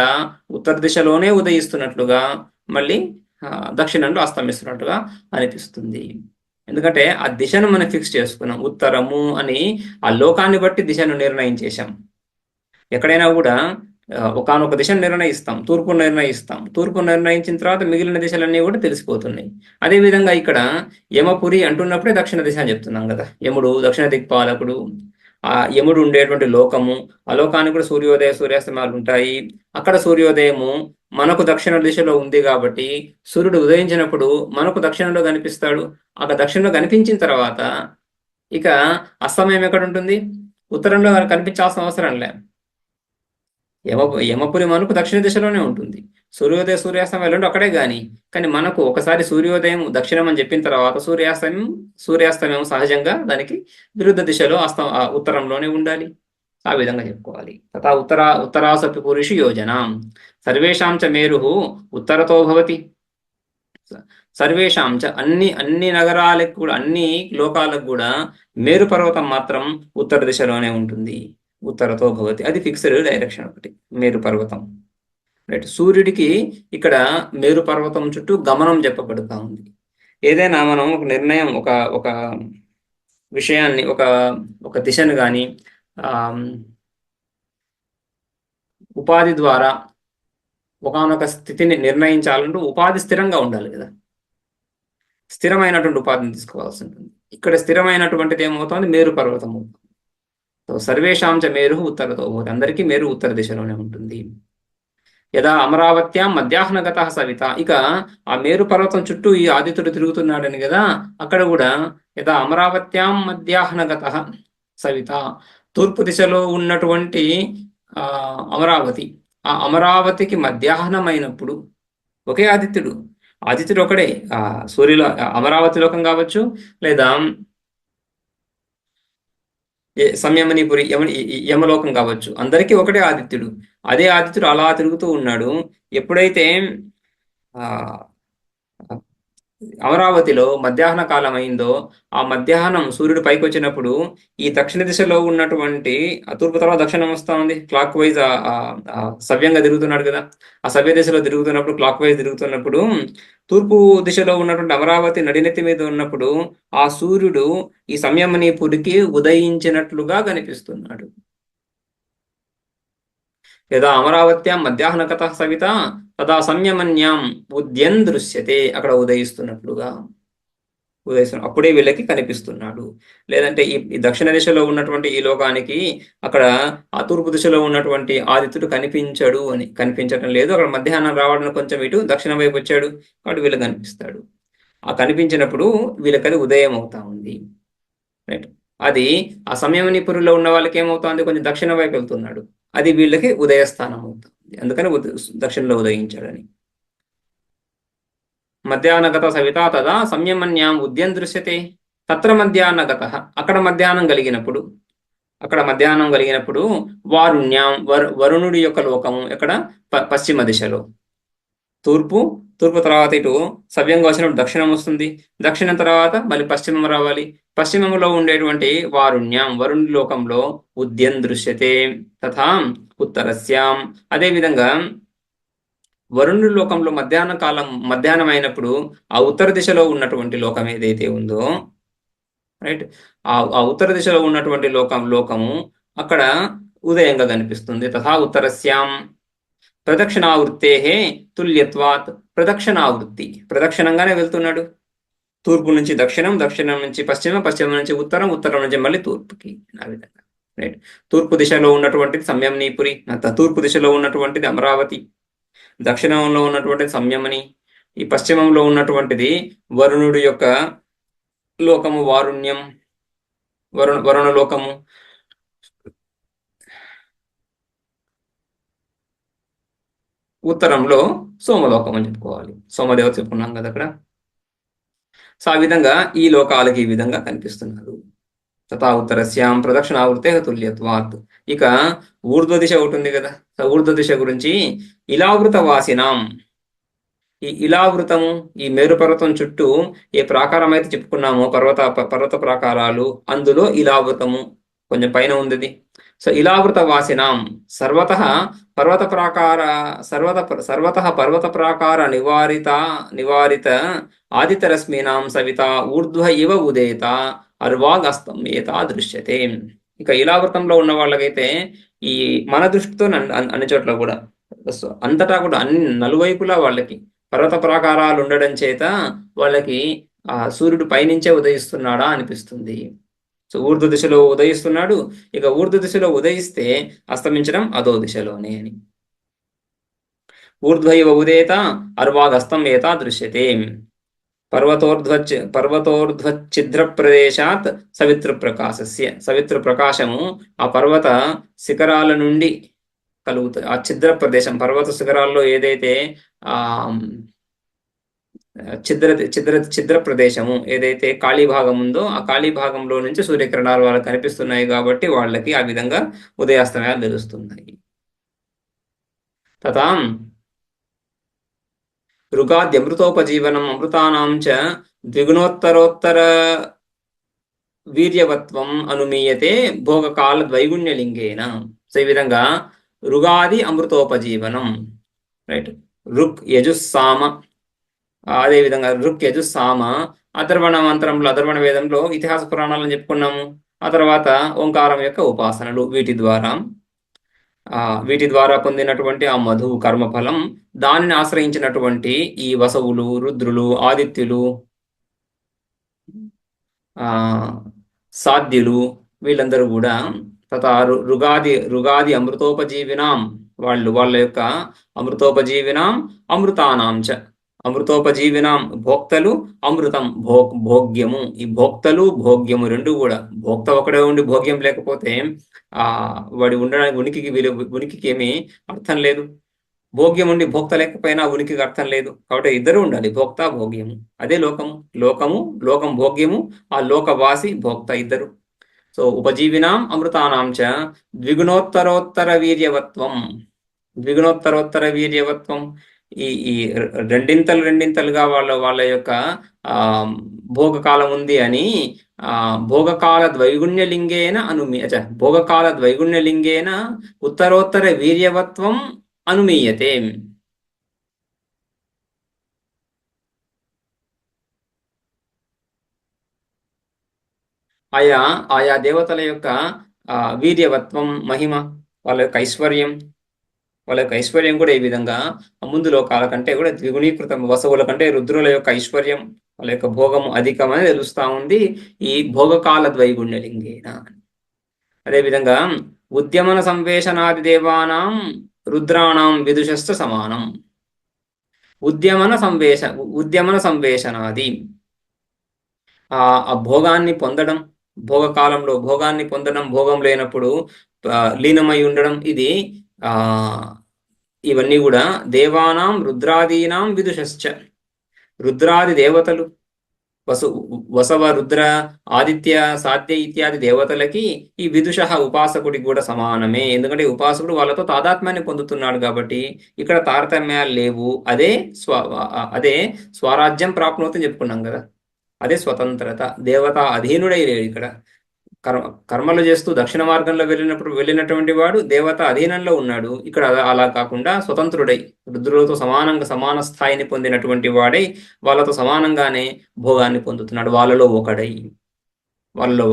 ఉత్తర దిశలోనే ఉదయిస్తున్నట్లుగా మళ్ళీ దక్షిణంలో అస్తమిస్తున్నట్టుగా అనిపిస్తుంది. ఎందుకంటే ఆ దిశను మనం ఫిక్స్ చేసుకున్నాం. ఉత్తరము అని ఆ లోకాన్ని బట్టి దిశను నిర్ణయించేశాం. ఎక్కడైనా కూడా ఒకనొక దిశను నిర్ణయిస్తాం, తూర్పు నిర్ణయిస్తాం. తూర్పు నిర్ణయించిన తర్వాత మిగిలిన దిశలన్నీ కూడా తెలిసిపోతున్నాయి. అదేవిధంగా ఇక్కడ యమపురి అంటున్నప్పుడే దక్షిణ దిశ అని చెప్తున్నాం కదా. యముడు దక్షిణ దిక్పాలకుడు. ఆ యముడు ఉండేటువంటి లోకము, ఆ లోకానికి కూడా సూర్యోదయ సూర్యాస్తమాలు ఉంటాయి. అక్కడ సూర్యోదయము మనకు దక్షిణ దిశలో ఉంది కాబట్టి సూర్యుడు ఉదయించినప్పుడు మనకు దక్షిణంలో కనిపిస్తాడు. అక్కడ దక్షిణంలో కనిపించిన తర్వాత ఇక అస్తమయం ఎక్కడ ఉంటుంది? ఉత్తరంలో కనిపించాల్సిన అవసరం లే. యమపురి మనకు దక్షిణ దిశలోనే ఉంటుంది. సూర్యోదయ సూర్యాస్తమయం రెండు అక్కడే కానీ మనకు ఒకసారి సూర్యోదయం దక్షిణం అని చెప్పిన తర్వాత సూర్యాస్తమయం సహజంగా దానికి విరుద్ధ దిశలో ఉత్తరంలోనే ఉండాలి. ఆ విధంగా చెప్పుకోవాలి. తథా ఉత్తరాసపి పురుషు యోజన సర్వేషాం చ మేరు ఉత్తరతో భవతి. సర్వేషాం చ అన్ని నగరాలకు కూడా, అన్ని లోకాలకు కూడా మేరు పర్వతం మాత్రం ఉత్తర దిశలోనే ఉంటుంది. ఉత్తరతో భవతి, అది ఫిక్స్డ్ డైరెక్షన్ ఒకటి మేరు పర్వతం. రైట్. సూర్యుడికి ఇక్కడ మేరు పర్వతం చుట్టూ గమనం చెప్పబడుతూ ఉంది. ఏదైనా మనం ఒక నిర్ణయం, ఒక విషయాన్ని, ఒక దిశను కానీ ఉపాధి ద్వారా ఒకనొక స్థితిని నిర్ణయించాలంటూ ఉపాధి స్థిరంగా ఉండాలి కదా. స్థిరమైనటువంటి ఉపాధిని తీసుకోవాల్సి ఉంటుంది. ఇక్కడ స్థిరమైనటువంటిది ఏమవుతుంది? మేరు పర్వతం అవుతుంది. సర్వేషాంచ మేరు ఉత్తరతో భవతి, అందరికీ మేరు ఉత్తర దిశలోనే ఉంటుంది. యదా అమరావత్యాం మధ్యాహ్నగత సవిత, ఇక ఆ మేరు పర్వతం చుట్టూ ఈ ఆదిత్యుడు తిరుగుతున్నాడని కదా, అక్కడ కూడా యదా అమరావత్యాం మధ్యాహ్నగత సవిత, తూర్పు దిశలో ఉన్నటువంటి అమరావతి, ఆ అమరావతికి మధ్యాహ్నమైనప్పుడు ఒకే ఆదిత్యుడు ఒకడే. సూర్యులో అమరావతి లోకం కావచ్చు, లేదా సంయమనీపురి యమలోకం కావచ్చు, అందరికీ ఒకటే ఆదిత్యుడు. అదే ఆదిత్యుడు అలా తిరుగుతూ ఉన్నాడు. ఎప్పుడైతే అమరావతిలో మధ్యాహ్న కాలం అయిందో, ఆ మధ్యాహ్నం సూర్యుడు పైకి వచ్చినప్పుడు ఈ దక్షిణ దిశలో ఉన్నటువంటి తూర్పు తర్వాత దక్షిణం వస్తా ఉంది, క్లాక్ వైజ్ సవ్యంగా తిరుగుతున్నాడు కదా. ఆ సవ్య దిశలో తిరుగుతున్నప్పుడు, క్లాక్ వైజ్ తిరుగుతున్నప్పుడు, తూర్పు దిశలో ఉన్నటువంటి అమరావతి నడినెత్తి మీద ఉన్నప్పుడు ఆ సూర్యుడు ఈ సంయమనీపురికి ఉదయించినట్లుగా కనిపిస్తున్నాడు. యదా అమరావత్యాం మధ్యాహ్నకత సవిత తదా సంయమన్యాం ఉద్యన్ దృశ్యతే, అక్కడ ఉదయిస్తున్నట్లుగా. ఉదయిస్తున్నాడు, అప్పుడే వీళ్ళకి కనిపిస్తున్నాడు. లేదంటే ఈ దక్షిణ దిశలో ఉన్నటువంటి ఈ లోకానికి అక్కడ ఆ తూర్పు దిశలో ఉన్నటువంటి ఆదిత్యుడు కనిపించడు అని, కనిపించడం లేదు. అక్కడ మధ్యాహ్నం రావడానికి కొంచెం ఇటు దక్షిణం వైపు వచ్చాడు కాబట్టి వీళ్ళకి కనిపిస్తాడు. ఆ కనిపించినప్పుడు వీళ్ళకది ఉదయం అవుతా ఉంది. రైట్. అది ఆ సంయమని పురిలో ఉన్న వాళ్ళకి ఏమవుతుంది, కొంచెం దక్షిణ వైపు వెళ్తున్నాడు, అది వీళ్ళకి ఉదయస్థానం అవుతుంది. అందుకని దక్షిణలో ఉదయించాడని. మధ్యాహ్నగత సవితా తదా సంయమన్యాం ఉద్యం దృశ్యతే తత్ర మధ్యాహ్నగత. అక్కడ మధ్యాహ్నం కలిగినప్పుడు, అక్కడ మధ్యాహ్నం కలిగినప్పుడు వారుణ్యాం వరుణుడి యొక్క లోకము ఎక్కడ, పశ్చిమ దిశలో. తూర్పు, తూర్పు తర్వాత ఇటు సవ్యంగా వచ్చినప్పుడు దక్షిణం వస్తుంది, దక్షిణం తర్వాత మళ్ళీ పశ్చిమం రావాలి. పశ్చిమంలో ఉండేటువంటి వారుణ్యం, వరుణుడి లోకంలో ఉద్యం దృశ్యతే తథా ఉత్తరస్యాం. అదేవిధంగా వరుణుడి లోకంలో మధ్యాహ్నం అయినప్పుడు ఆ ఉత్తర దిశలో ఉన్నటువంటి లోకం ఏదైతే ఉందో, రైట్, ఆ ఉత్తర దిశలో ఉన్నటువంటి లోకము అక్కడ ఉదయంగా కనిపిస్తుంది. తథా ఉత్తరస్యాం ప్రదక్షిణావృత్తే తుల్యత్వాత్. ప్రదక్షిణావృత్తి, ప్రదక్షిణంగానే వెళ్తున్నాడు. తూర్పు నుంచి దక్షిణం, దక్షిణం నుంచి పశ్చిమం, పశ్చిమం నుంచి ఉత్తరం, ఉత్తరం నుంచి మళ్ళీ తూర్పుకి. ఆ విధంగా రైట్. తూర్పు దిశలో ఉన్నటువంటిది సంయమనీపురి, తూర్పు దిశలో ఉన్నటువంటిది అమరావతి, దక్షిణంలో ఉన్నటువంటిది సంయమని, ఈ పశ్చిమంలో ఉన్నటువంటిది వరుణుడి యొక్క లోకము వారుణ్యం, వరుణ లోకము. ఉత్తరంలో సోమలోకం అని చెప్పుకోవాలి, సోమదేవత చెప్పుకున్నాం కదా అక్కడ. సో ఆ విధంగా ఈ లోకాలకి ఈ విధంగా కనిపిస్తున్నారు. తథా ఉత్తరస్యాం ప్రదక్షిణావృతే తుల్యత్వాత్. ఇక ఊర్ధ్వ దిశ ఒకటి ఉంది కదా, ఊర్ధ్వ దిశ గురించి ఇలావృత వాసినాం. ఈ ఇలావృతము, ఈ మేరు పర్వతం చుట్టూ ఏ ప్రాకారం అయితే చెప్పుకున్నామో, పర్వత ప్రాకారాలు, అందులో ఇలావృతము కొంచెం పైన ఉంది. సో ఇలావృత వాసినాం సర్వత పర్వత ప్రాకార పర్వత ప్రాకార నివారిత ఆదిత్యరశ్మీనాం సవిత ఊర్ధ్వ ఇవ ఉదేత అర్వాగస్తం ఏతా దృశ్యతే. ఇక ఇలావృతంలో ఉన్న వాళ్ళకైతే ఈ మన దృష్టితో అన్ని చోట్ల కూడా, అంతటా కూడా అన్ని నలువైపులా వాళ్ళకి పర్వత ప్రాకారాలు ఉండడం చేత వాళ్ళకి ఆ సూర్యుడు పైనుంచే ఉదయిస్తున్నాడా అనిపిస్తుంది. సో ఊర్ధ్వ దిశలో ఉదయిస్తున్నాడు. ఇక ఊర్ధ్వ దిశలో ఉదయిస్తే అస్తమించడం అదో దిశలోనే అని. ఊర్ధ్వైవ ఉదేత అర్వాగస్తం ఏతా దృశ్యతే. పర్వతోర్ధ్వఛిద్ర ప్రదేశాత్ సవితృ ప్రకాశము ఆ పర్వత శిఖరాల నుండి కలుగుతుంది. ఆ ఛిద్ర ప్రదేశం, పర్వత శిఖరాల్లో ఏదైతే ఆ ఛిద్ర ప్రదేశము ఏదైతే ఖాళీ భాగం ఉందో, ఆ ఖాళీ భాగంలో నుంచి సూర్యకిరణాలు వాళ్ళకి కనిపిస్తున్నాయి కాబట్టి వాళ్ళకి ఆ విధంగా ఉదయాస్తమయాలు తెలుస్తున్నాయి. తథా ఋగాద్యమృతోపజీవనం అమృతానాం చ ద్విగుణోత్తరోత్తర వీర్యవత్వం అనుమీయతే భోగకాల ద్వైగుణ్యలింగేన. సో ఈ విధంగా ఋగాది అమృతోపజీవనం, రైట్. ఋక్ యజుస్సామ, అదేవిధంగా ఋక్ యజుస్సామ అథర్వణ మంత్రంలో, అథర్వణ వేదంలో ఇతిహాస పురాణాలను చెప్పుకున్నాము. ఆ తర్వాత ఓంకారం యొక్క ఉపాసనలు, వీటి ద్వారా పొందినటువంటి ఆ మధు కర్మఫలం, దానిని ఆశ్రయించినటువంటి ఈ వసవులు, రుద్రులు, ఆదిత్యులు, సాధ్యులు, వీళ్ళందరూ కూడా తథా ఋగాది అమృతోపజీవినాం, వాళ్ళ యొక్క అమృతోపజీవినాం అమృతానాంచ, అమృతోపజీవినాం భోక్తలు, అమృతం భోగ్యము. ఈ భోక్తలు భోగ్యము రెండు కూడా, భోక్త ఒకడే ఉండి భోగ్యం లేకపోతే వాడి ఉండడానికి ఉనికికి ఏమీ అర్థం లేదు. భోగ్యం ఉండి భోక్త లేకపోయినా ఉనికికి అర్థం లేదు. కాబట్టి ఇద్దరు ఉండాలి, భోక్త భోగ్యము. అదే లోకం భోగ్యము, ఆ లోకవాసి భోక్త ఇద్దరు. సో ఉపజీవినాం అమృతానాం చ ద్విగుణోత్తరోత్తర వీర్యవత్వం. ఈ రెండింతలుగా వాళ్ళ యొక్క భోగకాలం ఉంది అని భోగకాల ద్వైగుణ్యలింగేన భోగకాల ద్వైగుణ్యలింగేన ఉత్తరోత్తర వీర్యవత్వం అనుమీయతే. ఆయా దేవతల యొక్క వీర్యవత్వం, మహిమ, వాళ్ళ యొక్క ఐశ్వర్యం, వాళ్ళ యొక్క ఐశ్వర్యం కూడా ఈ విధంగా ముందు లోకాల కంటే కూడా ద్విగుణీకృతం. వసువుల కంటే రుద్రుల యొక్క ఐశ్వర్యం, వాళ్ళ యొక్క భోగము అధికమని తెలుస్తా ఉంది ఈ భోగకాల ద్వైగుణ్యలింగేన. అదేవిధంగా ఉద్యమన సంవేషణాది దేవానాం రుద్రాణం విదుషశ్చ సమానం. ఉద్యమన సంవేషణాది ఆ భోగాన్ని పొందడం, భోగకాలంలో భోగాన్ని పొందడం, భోగం లేనప్పుడు లీనమై ఉండడం, ఇది ఇవన్నీ కూడా దేవానాం రుద్రాదీనాం విదుషశ్చ, రుద్రాది దేవతలు, వసవ రుద్ర ఆదిత్య సాధ్య ఇత్యాది దేవతలకి ఈ విదుష ఉపాసకుడికి కూడా సమానమే. ఎందుకంటే ఉపాసకుడు వాళ్ళతో తాదాత్మ్యాన్ని పొందుతున్నాడు కాబట్టి ఇక్కడ తారతమ్యాలు లేవు. అదే స్వరాజ్యం ప్రాప్నోతి చెప్పుకున్నాం కదా, అదే స్వతంత్రత. దేవత అధీనుడై లేడు ఇక్కడ. కర్మలు చేస్తూ దక్షిణ మార్గంలో వెళ్ళినటువంటి వాడు దేవత అధీనంలో ఉన్నాడు. ఇక్కడ అలా కాకుండా స్వతంత్రుడై రుద్రులతో సమాన స్థాయిని పొందినటువంటి వాడై వాళ్ళతో సమానంగానే భోగాన్ని పొందుతున్నాడు. వాళ్ళలో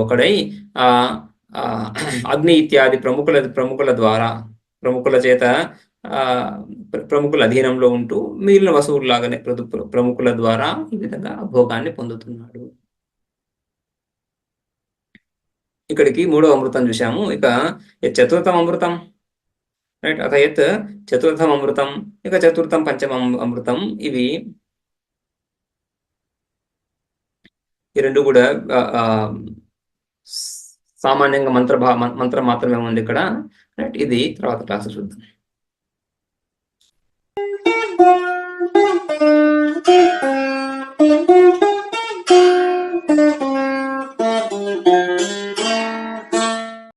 ఒకడై అగ్ని ఇత్యాది ప్రముఖుల ద్వారా, ప్రముఖుల చేత ప్రముఖుల అధీనంలో ఉంటూ మిగిలిన వస్తువుల్లాగానే ప్రముఖుల ద్వారా ఈ విధంగా భోగాన్ని పొందుతున్నాడు. ఇక్కడికి మూడవ అమృతం చూసాము. ఇక చతుర్థం అమృతం, రైట్. అత యత్ చతుర్థం అమృతం, ఇక చతుర్థం పంచమ అమృతం. ఇవి ఈ రెండు కూడా సామాన్యంగా మంత్రం మాత్రమే ఉంది ఇక్కడ, రైట్. ఇది తర్వాత క్లాస్ చూద్దాం.